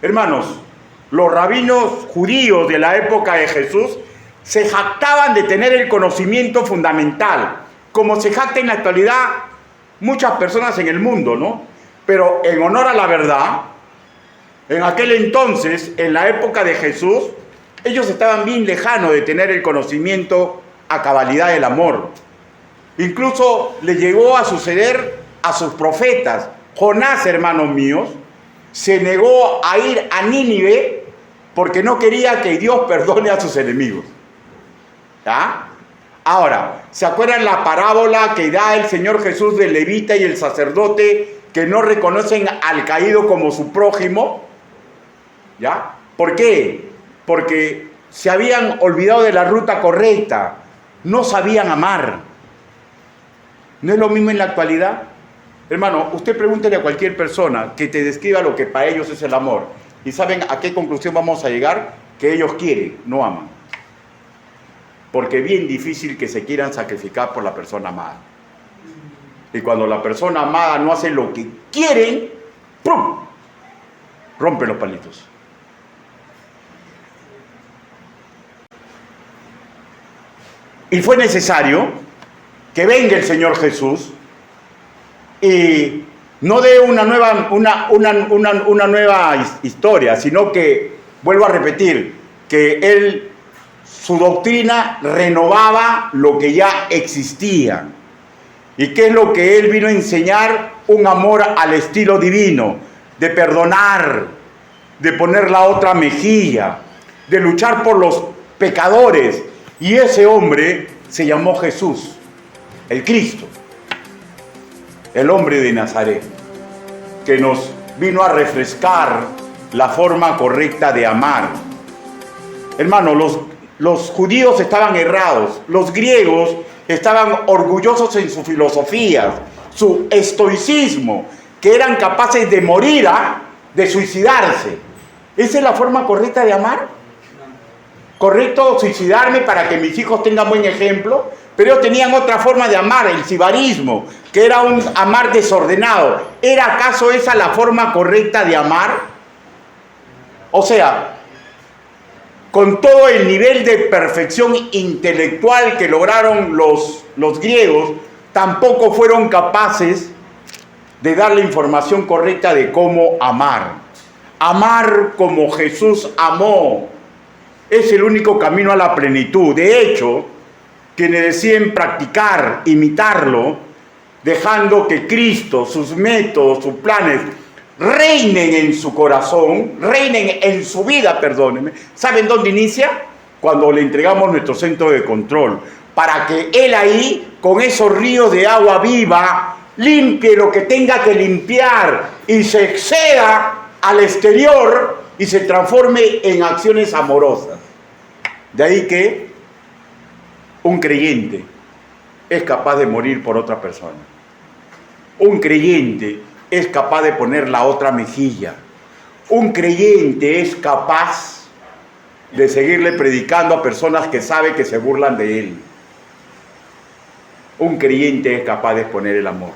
Hermanos, los rabinos judíos de la época de Jesús se jactaban de tener el conocimiento fundamental, como se jacta en la actualidad muchas personas en el mundo, ¿no? Pero en honor a la verdad, en aquel entonces, en la época de Jesús, ellos estaban bien lejanos de tener el conocimiento a cabalidad del amor. Incluso le llegó a suceder a sus profetas. Jonás, hermanos míos, se negó a ir a Nínive porque no quería que Dios perdone a sus enemigos. ¿Ya? Ahora, ¿se acuerdan la parábola que da el Señor Jesús del levita y el sacerdote que no reconocen al caído como su prójimo? ¿Ya? ¿Por qué? Porque se habían olvidado de la ruta correcta, no sabían amar. ¿No es lo mismo en la actualidad? Hermano, usted pregúntele a cualquier persona que te describa lo que para ellos es el amor. ¿Y saben a qué conclusión vamos a llegar? Que ellos quieren, no aman. Porque es bien difícil que se quieran sacrificar por la persona amada. Y cuando la persona amada no hace lo que quieren, ¡pum!, rompe los palitos. Y fue necesario que venga el Señor Jesús y no dé una nueva historia, sino que, vuelvo a repetir, que Él, su doctrina renovaba lo que ya existía. ¿Y qué es lo que Él vino a enseñar? Un amor al estilo divino, de perdonar, de poner la otra mejilla, de luchar por los pecadores. Y ese hombre se llamó Jesús, el Cristo. el hombre de Nazaret, que nos vino a refrescar la forma correcta de amar. Hermano, los judíos estaban errados, los griegos estaban orgullosos en su filosofía, su estoicismo, que eran capaces de morir, de suicidarse. ¿Esa es la forma correcta de amar? ¿Correcto suicidarme para que mis hijos tengan buen ejemplo? Pero ellos tenían otra forma de amar, el sibarismo, que era un amar desordenado. ¿Era acaso esa la forma correcta de amar? O sea, con todo el nivel de perfección intelectual que lograron los griegos, tampoco fueron capaces de dar la información correcta de cómo amar. Amar como Jesús amó es el único camino a la plenitud. De hecho, quienes deciden practicar, imitarlo, dejando que Cristo, sus métodos, sus planes, reinen en su corazón, reinen en su vida, perdónenme. ¿Saben dónde inicia? Cuando le entregamos nuestro centro de control, para que Él ahí, con esos ríos de agua viva, limpie lo que tenga que limpiar y se exceda al exterior y se transforme en acciones amorosas. De ahí que un creyente es capaz de morir por otra persona. Un creyente es capaz de poner la otra mejilla. Un creyente es capaz de seguirle predicando a personas que sabe que se burlan de él. Un creyente es capaz de exponer el amor.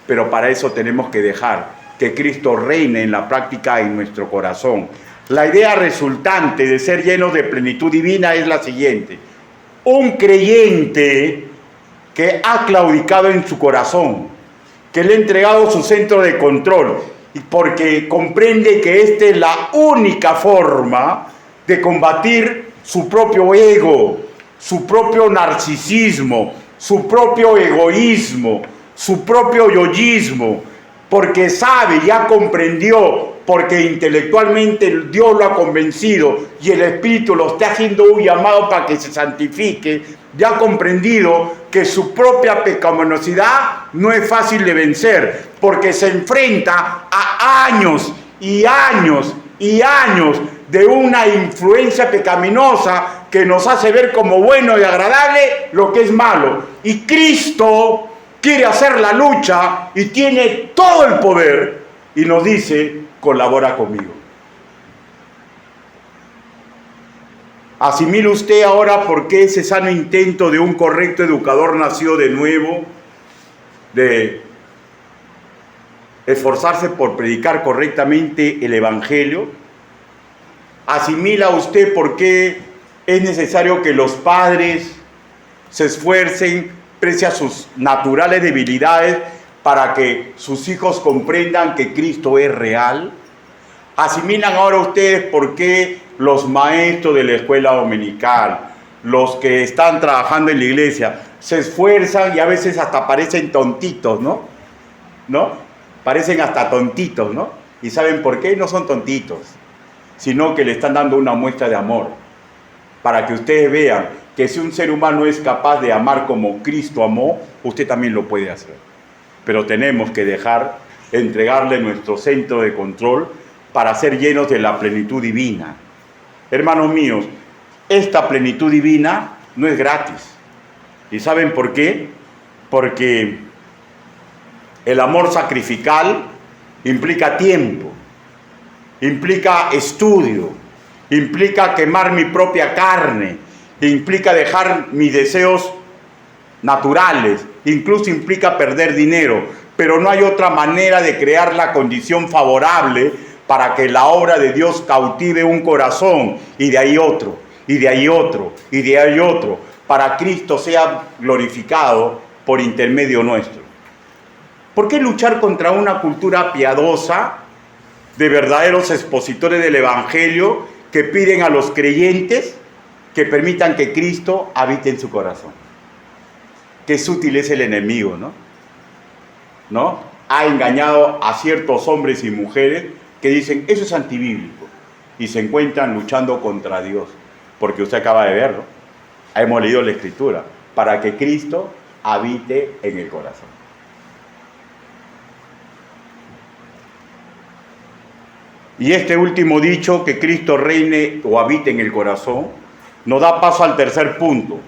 Pero para eso tenemos que dejar que Cristo reine en la práctica en nuestro corazón. La idea resultante de ser llenos de plenitud divina es la siguiente. Un creyente que ha claudicado en su corazón, que le ha entregado su centro de control, y porque comprende que esta es la única forma de combatir su propio ego, su propio narcisismo, su propio egoísmo, su propio yoísmo, porque sabe, ya comprendió, porque intelectualmente Dios lo ha convencido y el Espíritu lo está haciendo un llamado para que se santifique, ya ha comprendido que su propia pecaminosidad no es fácil de vencer, porque se enfrenta a años y años y años de una influencia pecaminosa que nos hace ver como bueno y agradable lo que es malo. Y Cristo quiere hacer la lucha y tiene todo el poder y nos dice: colabora conmigo. Asimile usted ahora por qué ese sano intento de un correcto educador nacido de nuevo, de esforzarse por predicar correctamente el Evangelio. Asimila usted por qué es necesario que los padres se esfuercen pese a sus naturales debilidades para que sus hijos comprendan que Cristo es real. Asimilan ahora ustedes por qué los maestros de la escuela dominical, los que están trabajando en la iglesia, se esfuerzan y a veces hasta parecen tontitos, ¿no? Parecen hasta tontitos, ¿no? ¿Y saben por qué? No son tontitos, sino que le están dando una muestra de amor, para que ustedes vean que si un ser humano es capaz de amar como Cristo amó, usted también lo puede hacer. Pero tenemos que entregarle nuestro centro de control para ser llenos de la plenitud divina. Hermanos míos, esta plenitud divina no es gratis. ¿Y saben por qué? Porque el amor sacrificial implica tiempo, implica estudio, implica quemar mi propia carne, implica dejar mis deseos naturales, incluso implica perder dinero, pero no hay otra manera de crear la condición favorable para que la obra de Dios cautive un corazón, y de ahí otro, y de ahí otro, y de ahí otro, para Cristo sea glorificado por intermedio nuestro. ¿Por qué luchar contra una cultura piadosa de verdaderos expositores del Evangelio que piden a los creyentes que permitan que Cristo habite en su corazón? Qué sutil es el enemigo, ¿no? Ha engañado a ciertos hombres y mujeres que dicen, eso es antibíblico, y se encuentran luchando contra Dios, porque usted acaba de verlo, hemos leído la Escritura, para que Cristo habite en el corazón. Y este último dicho, que Cristo reine o habite en el corazón, nos da paso al tercer punto.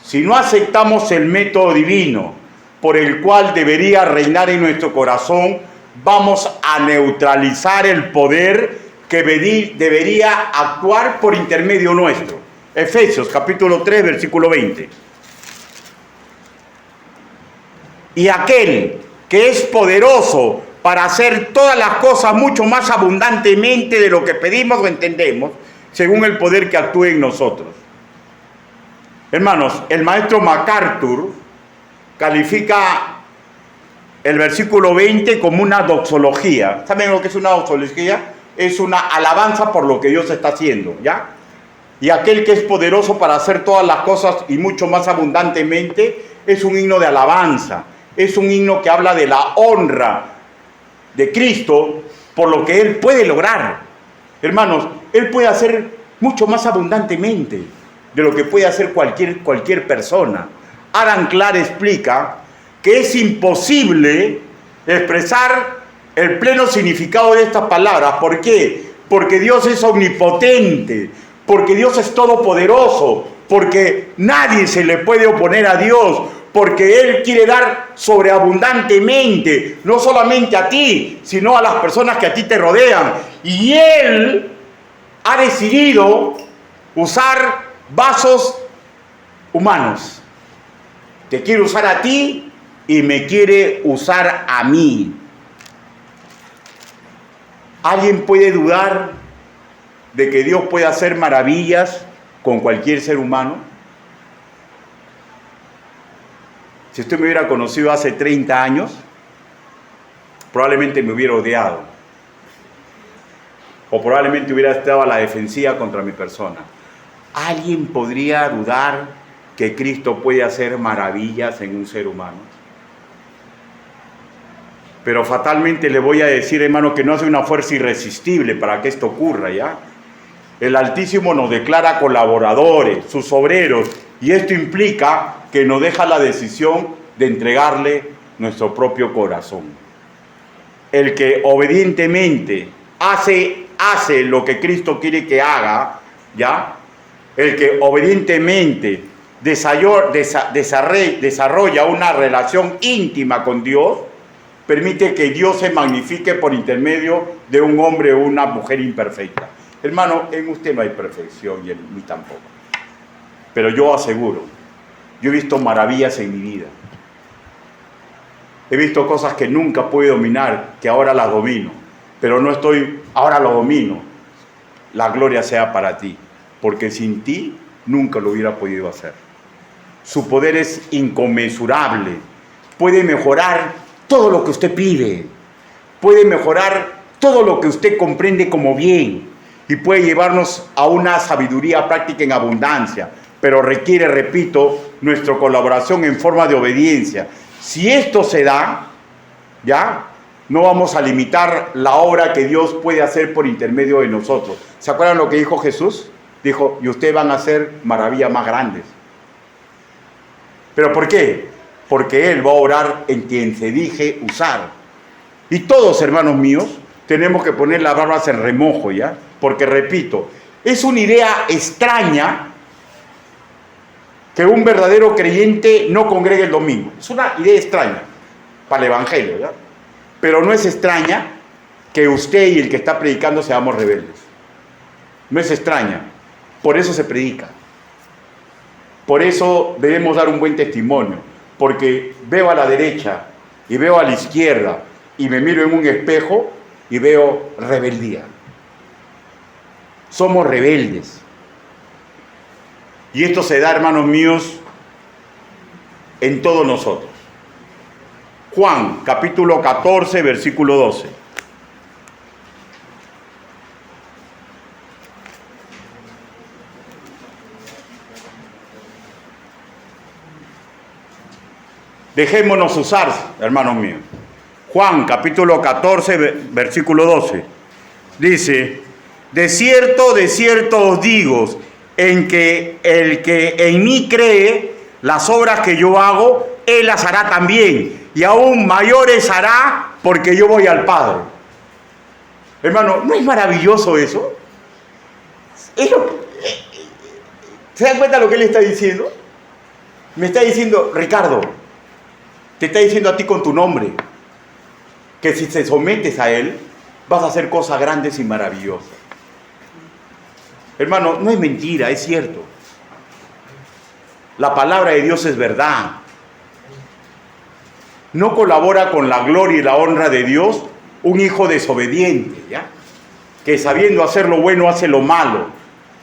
Si no aceptamos el método divino por el cual debería reinar en nuestro corazón, vamos a neutralizar el poder que debería actuar por intermedio nuestro. Efesios capítulo 3, versículo 20. Y aquel que es poderoso para hacer todas las cosas mucho más abundantemente de lo que pedimos o entendemos, según el poder que actúe en nosotros. Hermanos, el maestro MacArthur califica el versículo 20 como una doxología. ¿Saben lo que es una doxología? Es una alabanza por lo que Dios está haciendo, ¿ya? Y aquel que es poderoso para hacer todas las cosas y mucho más abundantemente es un himno de alabanza. Es un himno que habla de la honra de Cristo por lo que Él puede lograr. Hermanos, Él puede hacer mucho más abundantemente de lo que puede hacer cualquier persona. Adam Clark explica que es imposible expresar el pleno significado de estas palabras. ¿Por qué? Porque Dios es omnipotente, porque Dios es todopoderoso, porque nadie se le puede oponer a Dios, porque Él quiere dar sobreabundantemente, no solamente a ti, sino a las personas que a ti te rodean. Y Él ha decidido usar vasos humanos. Te quiere usar a ti y me quiere usar a mí. ¿Alguien puede dudar de que Dios puede hacer maravillas con cualquier ser humano? Si usted me hubiera conocido hace 30 años, probablemente me hubiera odiado. O probablemente hubiera estado a la defensiva contra mi persona. ¿Alguien podría dudar que Cristo puede hacer maravillas en un ser humano? Pero fatalmente le voy a decir, hermano, que no hace una fuerza irresistible para que esto ocurra, ¿ya? El Altísimo nos declara colaboradores, sus obreros, y esto implica que nos deja la decisión de entregarle nuestro propio corazón. El que obedientemente hace lo que Cristo quiere que haga, ¿ya? El que obedientemente desarrolla una relación íntima con Dios, permite que Dios se magnifique por intermedio de un hombre o una mujer imperfecta. Hermano, en usted no hay perfección y en mí tampoco. Pero yo aseguro, yo he visto maravillas en mi vida. He visto cosas que nunca pude dominar, que ahora las domino. Pero no estoy, ahora lo domino. La gloria sea para ti, porque sin ti nunca lo hubiera podido hacer. Su poder es inconmensurable. Puede mejorar todo lo que usted pide. Puede mejorar todo lo que usted comprende como bien. Y puede llevarnos a una sabiduría práctica en abundancia. Pero requiere, repito, nuestra colaboración en forma de obediencia. Si esto se da, ¿ya? No vamos a limitar la obra que Dios puede hacer por intermedio de nosotros. ¿Se acuerdan lo que dijo Jesús? Dijo, y ustedes van a hacer maravillas más grandes. ¿Pero por qué? Porque Él va a obrar en quien se dije usar. Y todos, hermanos míos, tenemos que poner las barbas en remojo, ¿ya? Porque, repito, es una idea extraña que un verdadero creyente no congregue el domingo. Es una idea extraña para el Evangelio, ¿ya? Pero no es extraña que usted y el que está predicando seamos rebeldes. No es extraña. Por eso se predica. Por eso debemos dar un buen testimonio. Porque veo a la derecha y veo a la izquierda y me miro en un espejo y veo rebeldía. Somos rebeldes. Y esto se da, hermanos míos, en todos nosotros. Juan, capítulo 14, versículo 12. Dejémonos usar, hermanos míos. Juan, capítulo 14, versículo 12. Dice, de cierto os digo, en que el que en mí cree, las obras que yo hago, él las hará también, y aún mayores hará, porque yo voy al Padre. Hermano, ¿no es maravilloso eso? ¿Se dan cuenta de lo que él está diciendo? Me está diciendo, Ricardo, te está diciendo a ti con tu nombre, que si te sometes a él, vas a hacer cosas grandes y maravillosas. Hermano, no es mentira, es cierto. La palabra de Dios es verdad. No colabora con la gloria y la honra de Dios un hijo desobediente, ¿ya? Que sabiendo hacer lo bueno hace lo malo.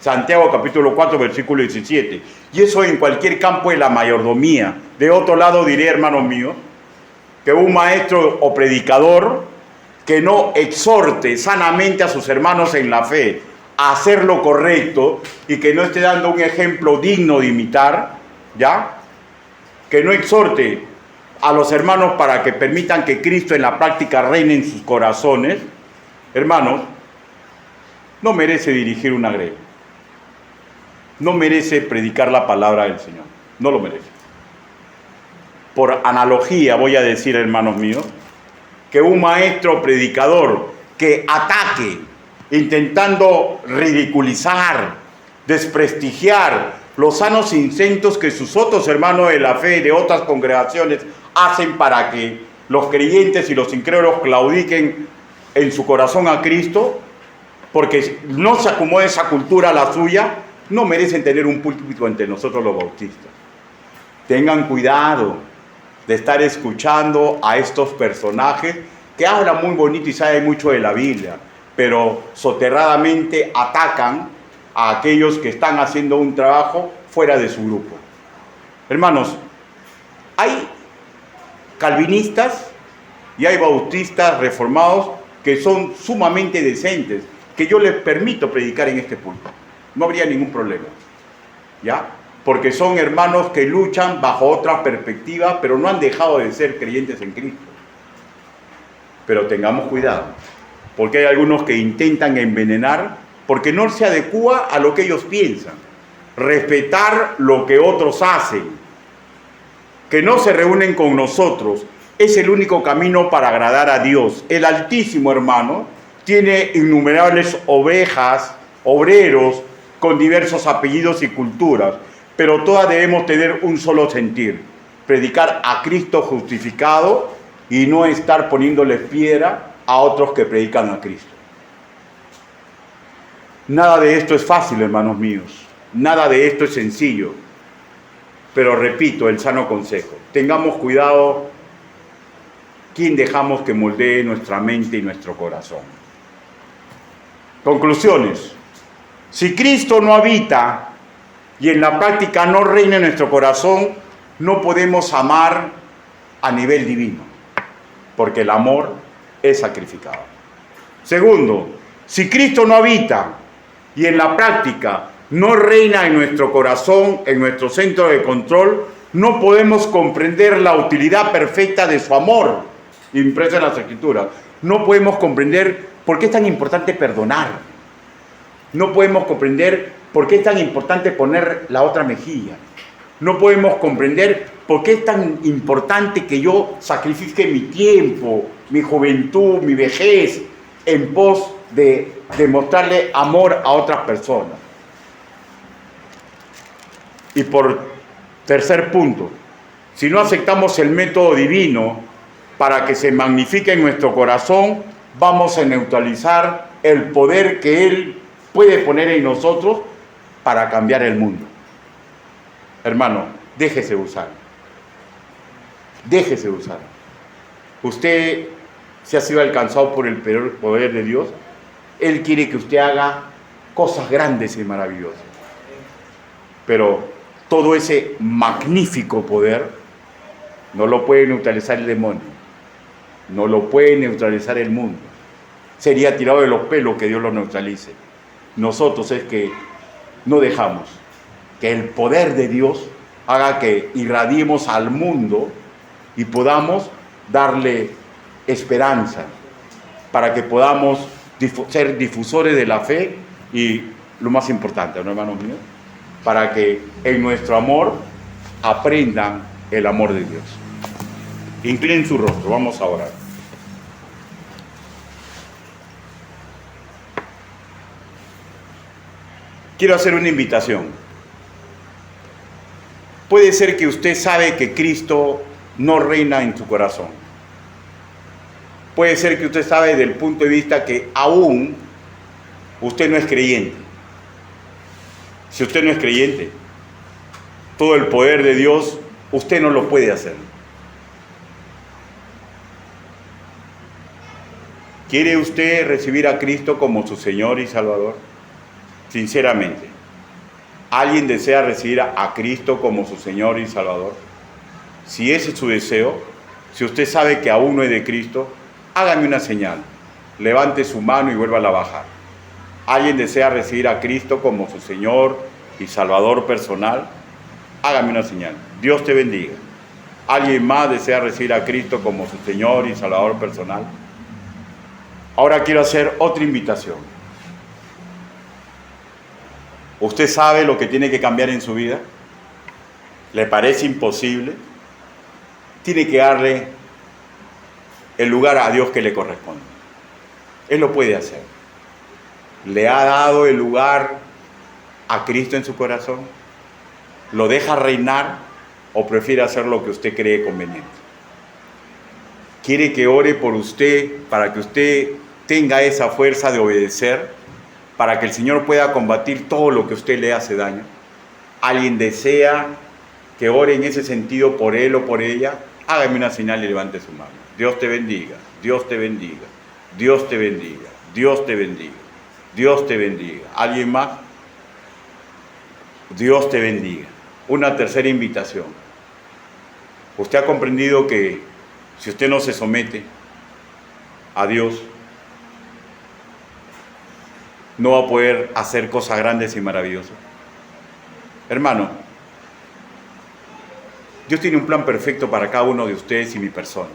Santiago capítulo 4, versículo 17. Y eso en cualquier campo de la mayordomía. De otro lado diré, hermanos míos, que un maestro o predicador que no exhorte sanamente a sus hermanos en la fe a hacer lo correcto y que no esté dando un ejemplo digno de imitar, ¿ya? Que no exhorte a los hermanos para que permitan que Cristo en la práctica reine en sus corazones, hermanos, no merece dirigir una grey. No merece predicar la palabra del Señor. No lo merece. Por analogía voy a decir, hermanos míos, que un maestro predicador que ataque, intentando ridiculizar, desprestigiar los sanos intentos que sus otros hermanos de la fe de otras congregaciones hacen para que los creyentes y los incrédulos claudiquen en su corazón a Cristo, porque no se acomode esa cultura a la suya, no merecen tener un púlpito entre nosotros los bautistas. Tengan cuidado de estar escuchando a estos personajes que hablan muy bonito y saben mucho de la Biblia, pero soterradamente atacan a aquellos que están haciendo un trabajo fuera de su grupo. Hermanos, hay calvinistas y hay bautistas reformados que son sumamente decentes, que yo les permito predicar en este púlpito. No habría ningún problema, ¿ya? Porque son hermanos que luchan bajo otra perspectiva, pero no han dejado de ser creyentes en Cristo. Pero tengamos cuidado, porque hay algunos que intentan envenenar, porque no se adecúa a lo que ellos piensan. Respetar lo que otros hacen, que no se reúnen con nosotros, es el único camino para agradar a Dios. El Altísimo, hermano, tiene innumerables ovejas, obreros, con diversos apellidos y culturas, pero todas debemos tener un solo sentir: predicar a Cristo justificado y no estar poniéndole piedra a otros que predican a Cristo. Nada de esto es fácil, hermanos míos, nada de esto es sencillo, pero repito el sano consejo: tengamos cuidado quién dejamos que moldee nuestra mente y nuestro corazón. Conclusiones: si Cristo no habita y en la práctica no reina en nuestro corazón, no podemos amar a nivel divino, porque el amor es sacrificado. Segundo, si Cristo no habita y en la práctica no reina en nuestro corazón, en nuestro centro de control, no podemos comprender la utilidad perfecta de su amor, impreso en las Escrituras. No podemos comprender por qué es tan importante perdonar. No podemos comprender por qué es tan importante poner la otra mejilla. No podemos comprender por qué es tan importante que yo sacrifique mi tiempo, mi juventud, mi vejez, en pos de demostrarle amor a otras personas. Y por tercer punto, si no aceptamos el método divino para que se magnifique en nuestro corazón, vamos a neutralizar el poder que Él puede poner en nosotros para cambiar el mundo. Hermano, déjese usar. Déjese usar. Usted se ha sido alcanzado por el poder de Dios. Él quiere que usted haga cosas grandes y maravillosas. Pero todo ese magnífico poder no lo puede neutralizar el demonio. No lo puede neutralizar el mundo. Sería tirado de los pelos que Dios lo neutralice. Nosotros es que no dejamos que el poder de Dios haga que irradiemos al mundo y podamos darle esperanza, para que podamos ser difusores de la fe y, lo más importante, ¿no, hermanos míos? Para que en nuestro amor aprendan el amor de Dios. Inclinen su rostro, vamos a orar. quiero hacer una invitación. Puede ser que usted sabe que Cristo no reina en su corazón. Puede ser que usted sabe desde el punto de vista que aún usted no es creyente. Si usted no es creyente, todo el poder de Dios, usted no lo puede hacer. ¿Quiere usted recibir a Cristo como su Señor y Salvador? Sinceramente, ¿alguien desea recibir a Cristo como su Señor y Salvador? Si ese es su deseo, si usted sabe que aún no es de Cristo, hágame una señal. Levante su mano y vuélvala a bajar. ¿Alguien desea recibir a Cristo como su Señor y Salvador personal? Hágame una señal. Dios te bendiga. ¿Alguien más desea recibir a Cristo como su Señor y Salvador personal? Ahora quiero hacer otra invitación. ¿Usted sabe lo que tiene que cambiar en su vida? ¿Le parece imposible? Tiene que darle el lugar a Dios que le corresponde. Él lo puede hacer. ¿Le ha dado el lugar a Cristo en su corazón? ¿Lo deja reinar o prefiere hacer lo que usted cree conveniente? ¿Quiere que ore por usted para que usted tenga esa fuerza de obedecer, para que el Señor pueda combatir todo lo que usted le hace daño? ¿Alguien desea que ore en ese sentido por él o por ella? Hágame una señal y levante su mano. Dios te bendiga, Dios te bendiga, Dios te bendiga, Dios te bendiga, Dios te bendiga. ¿Alguien más? Dios te bendiga. Una tercera invitación. Usted ha comprendido que si usted no se somete a Dios, no va a poder hacer cosas grandes y maravillosas. Hermano, Dios tiene un plan perfecto para cada uno de ustedes y mi persona.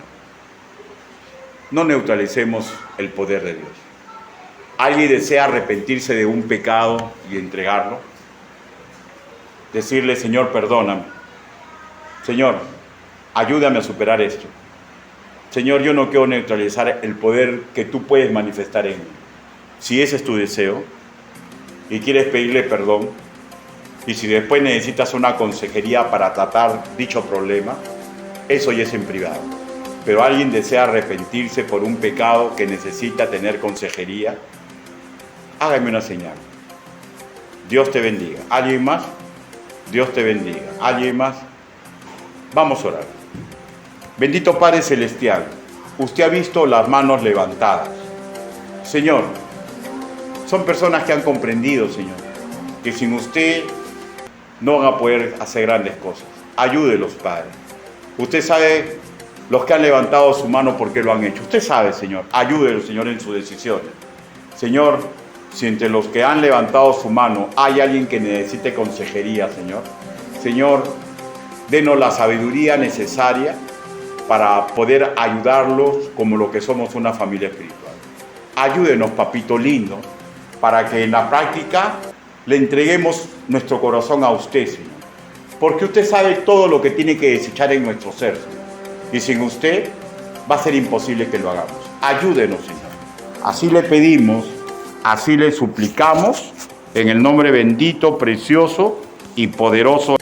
No neutralicemos el poder de Dios. ¿Alguien desea arrepentirse de un pecado y entregarlo? Decirle, Señor, perdóname. Señor, ayúdame a superar esto. Señor, yo no quiero neutralizar el poder que tú puedes manifestar en mí. Si ese es tu deseo y quieres pedirle perdón, y si después necesitas una consejería para tratar dicho problema, eso ya es en privado. Pero alguien desea arrepentirse por un pecado que necesita tener consejería, hágame una señal. Dios te bendiga. ¿Alguien más? Dios te bendiga. ¿Alguien más? Vamos a orar. Bendito Padre Celestial, usted ha visto las manos levantadas. Señor, son personas que han comprendido, Señor, que sin usted no van a poder hacer grandes cosas. Ayúdelos, Padre. Usted sabe los que han levantado su mano por qué lo han hecho. Usted sabe, Señor. Ayúdelos, Señor, en sus decisiones. Señor, si entre los que han levantado su mano hay alguien que necesite consejería, Señor. Señor, denos la sabiduría necesaria para poder ayudarlos como lo que somos, una familia espiritual. Ayúdenos, papito lindo, para que en la práctica le entreguemos nuestro corazón a usted, Señor. Porque usted sabe todo lo que tiene que desechar en nuestro ser, Señor. Y sin usted va a ser imposible que lo hagamos. Ayúdenos, Señor. Así le pedimos, así le suplicamos, en el nombre bendito, precioso y poderoso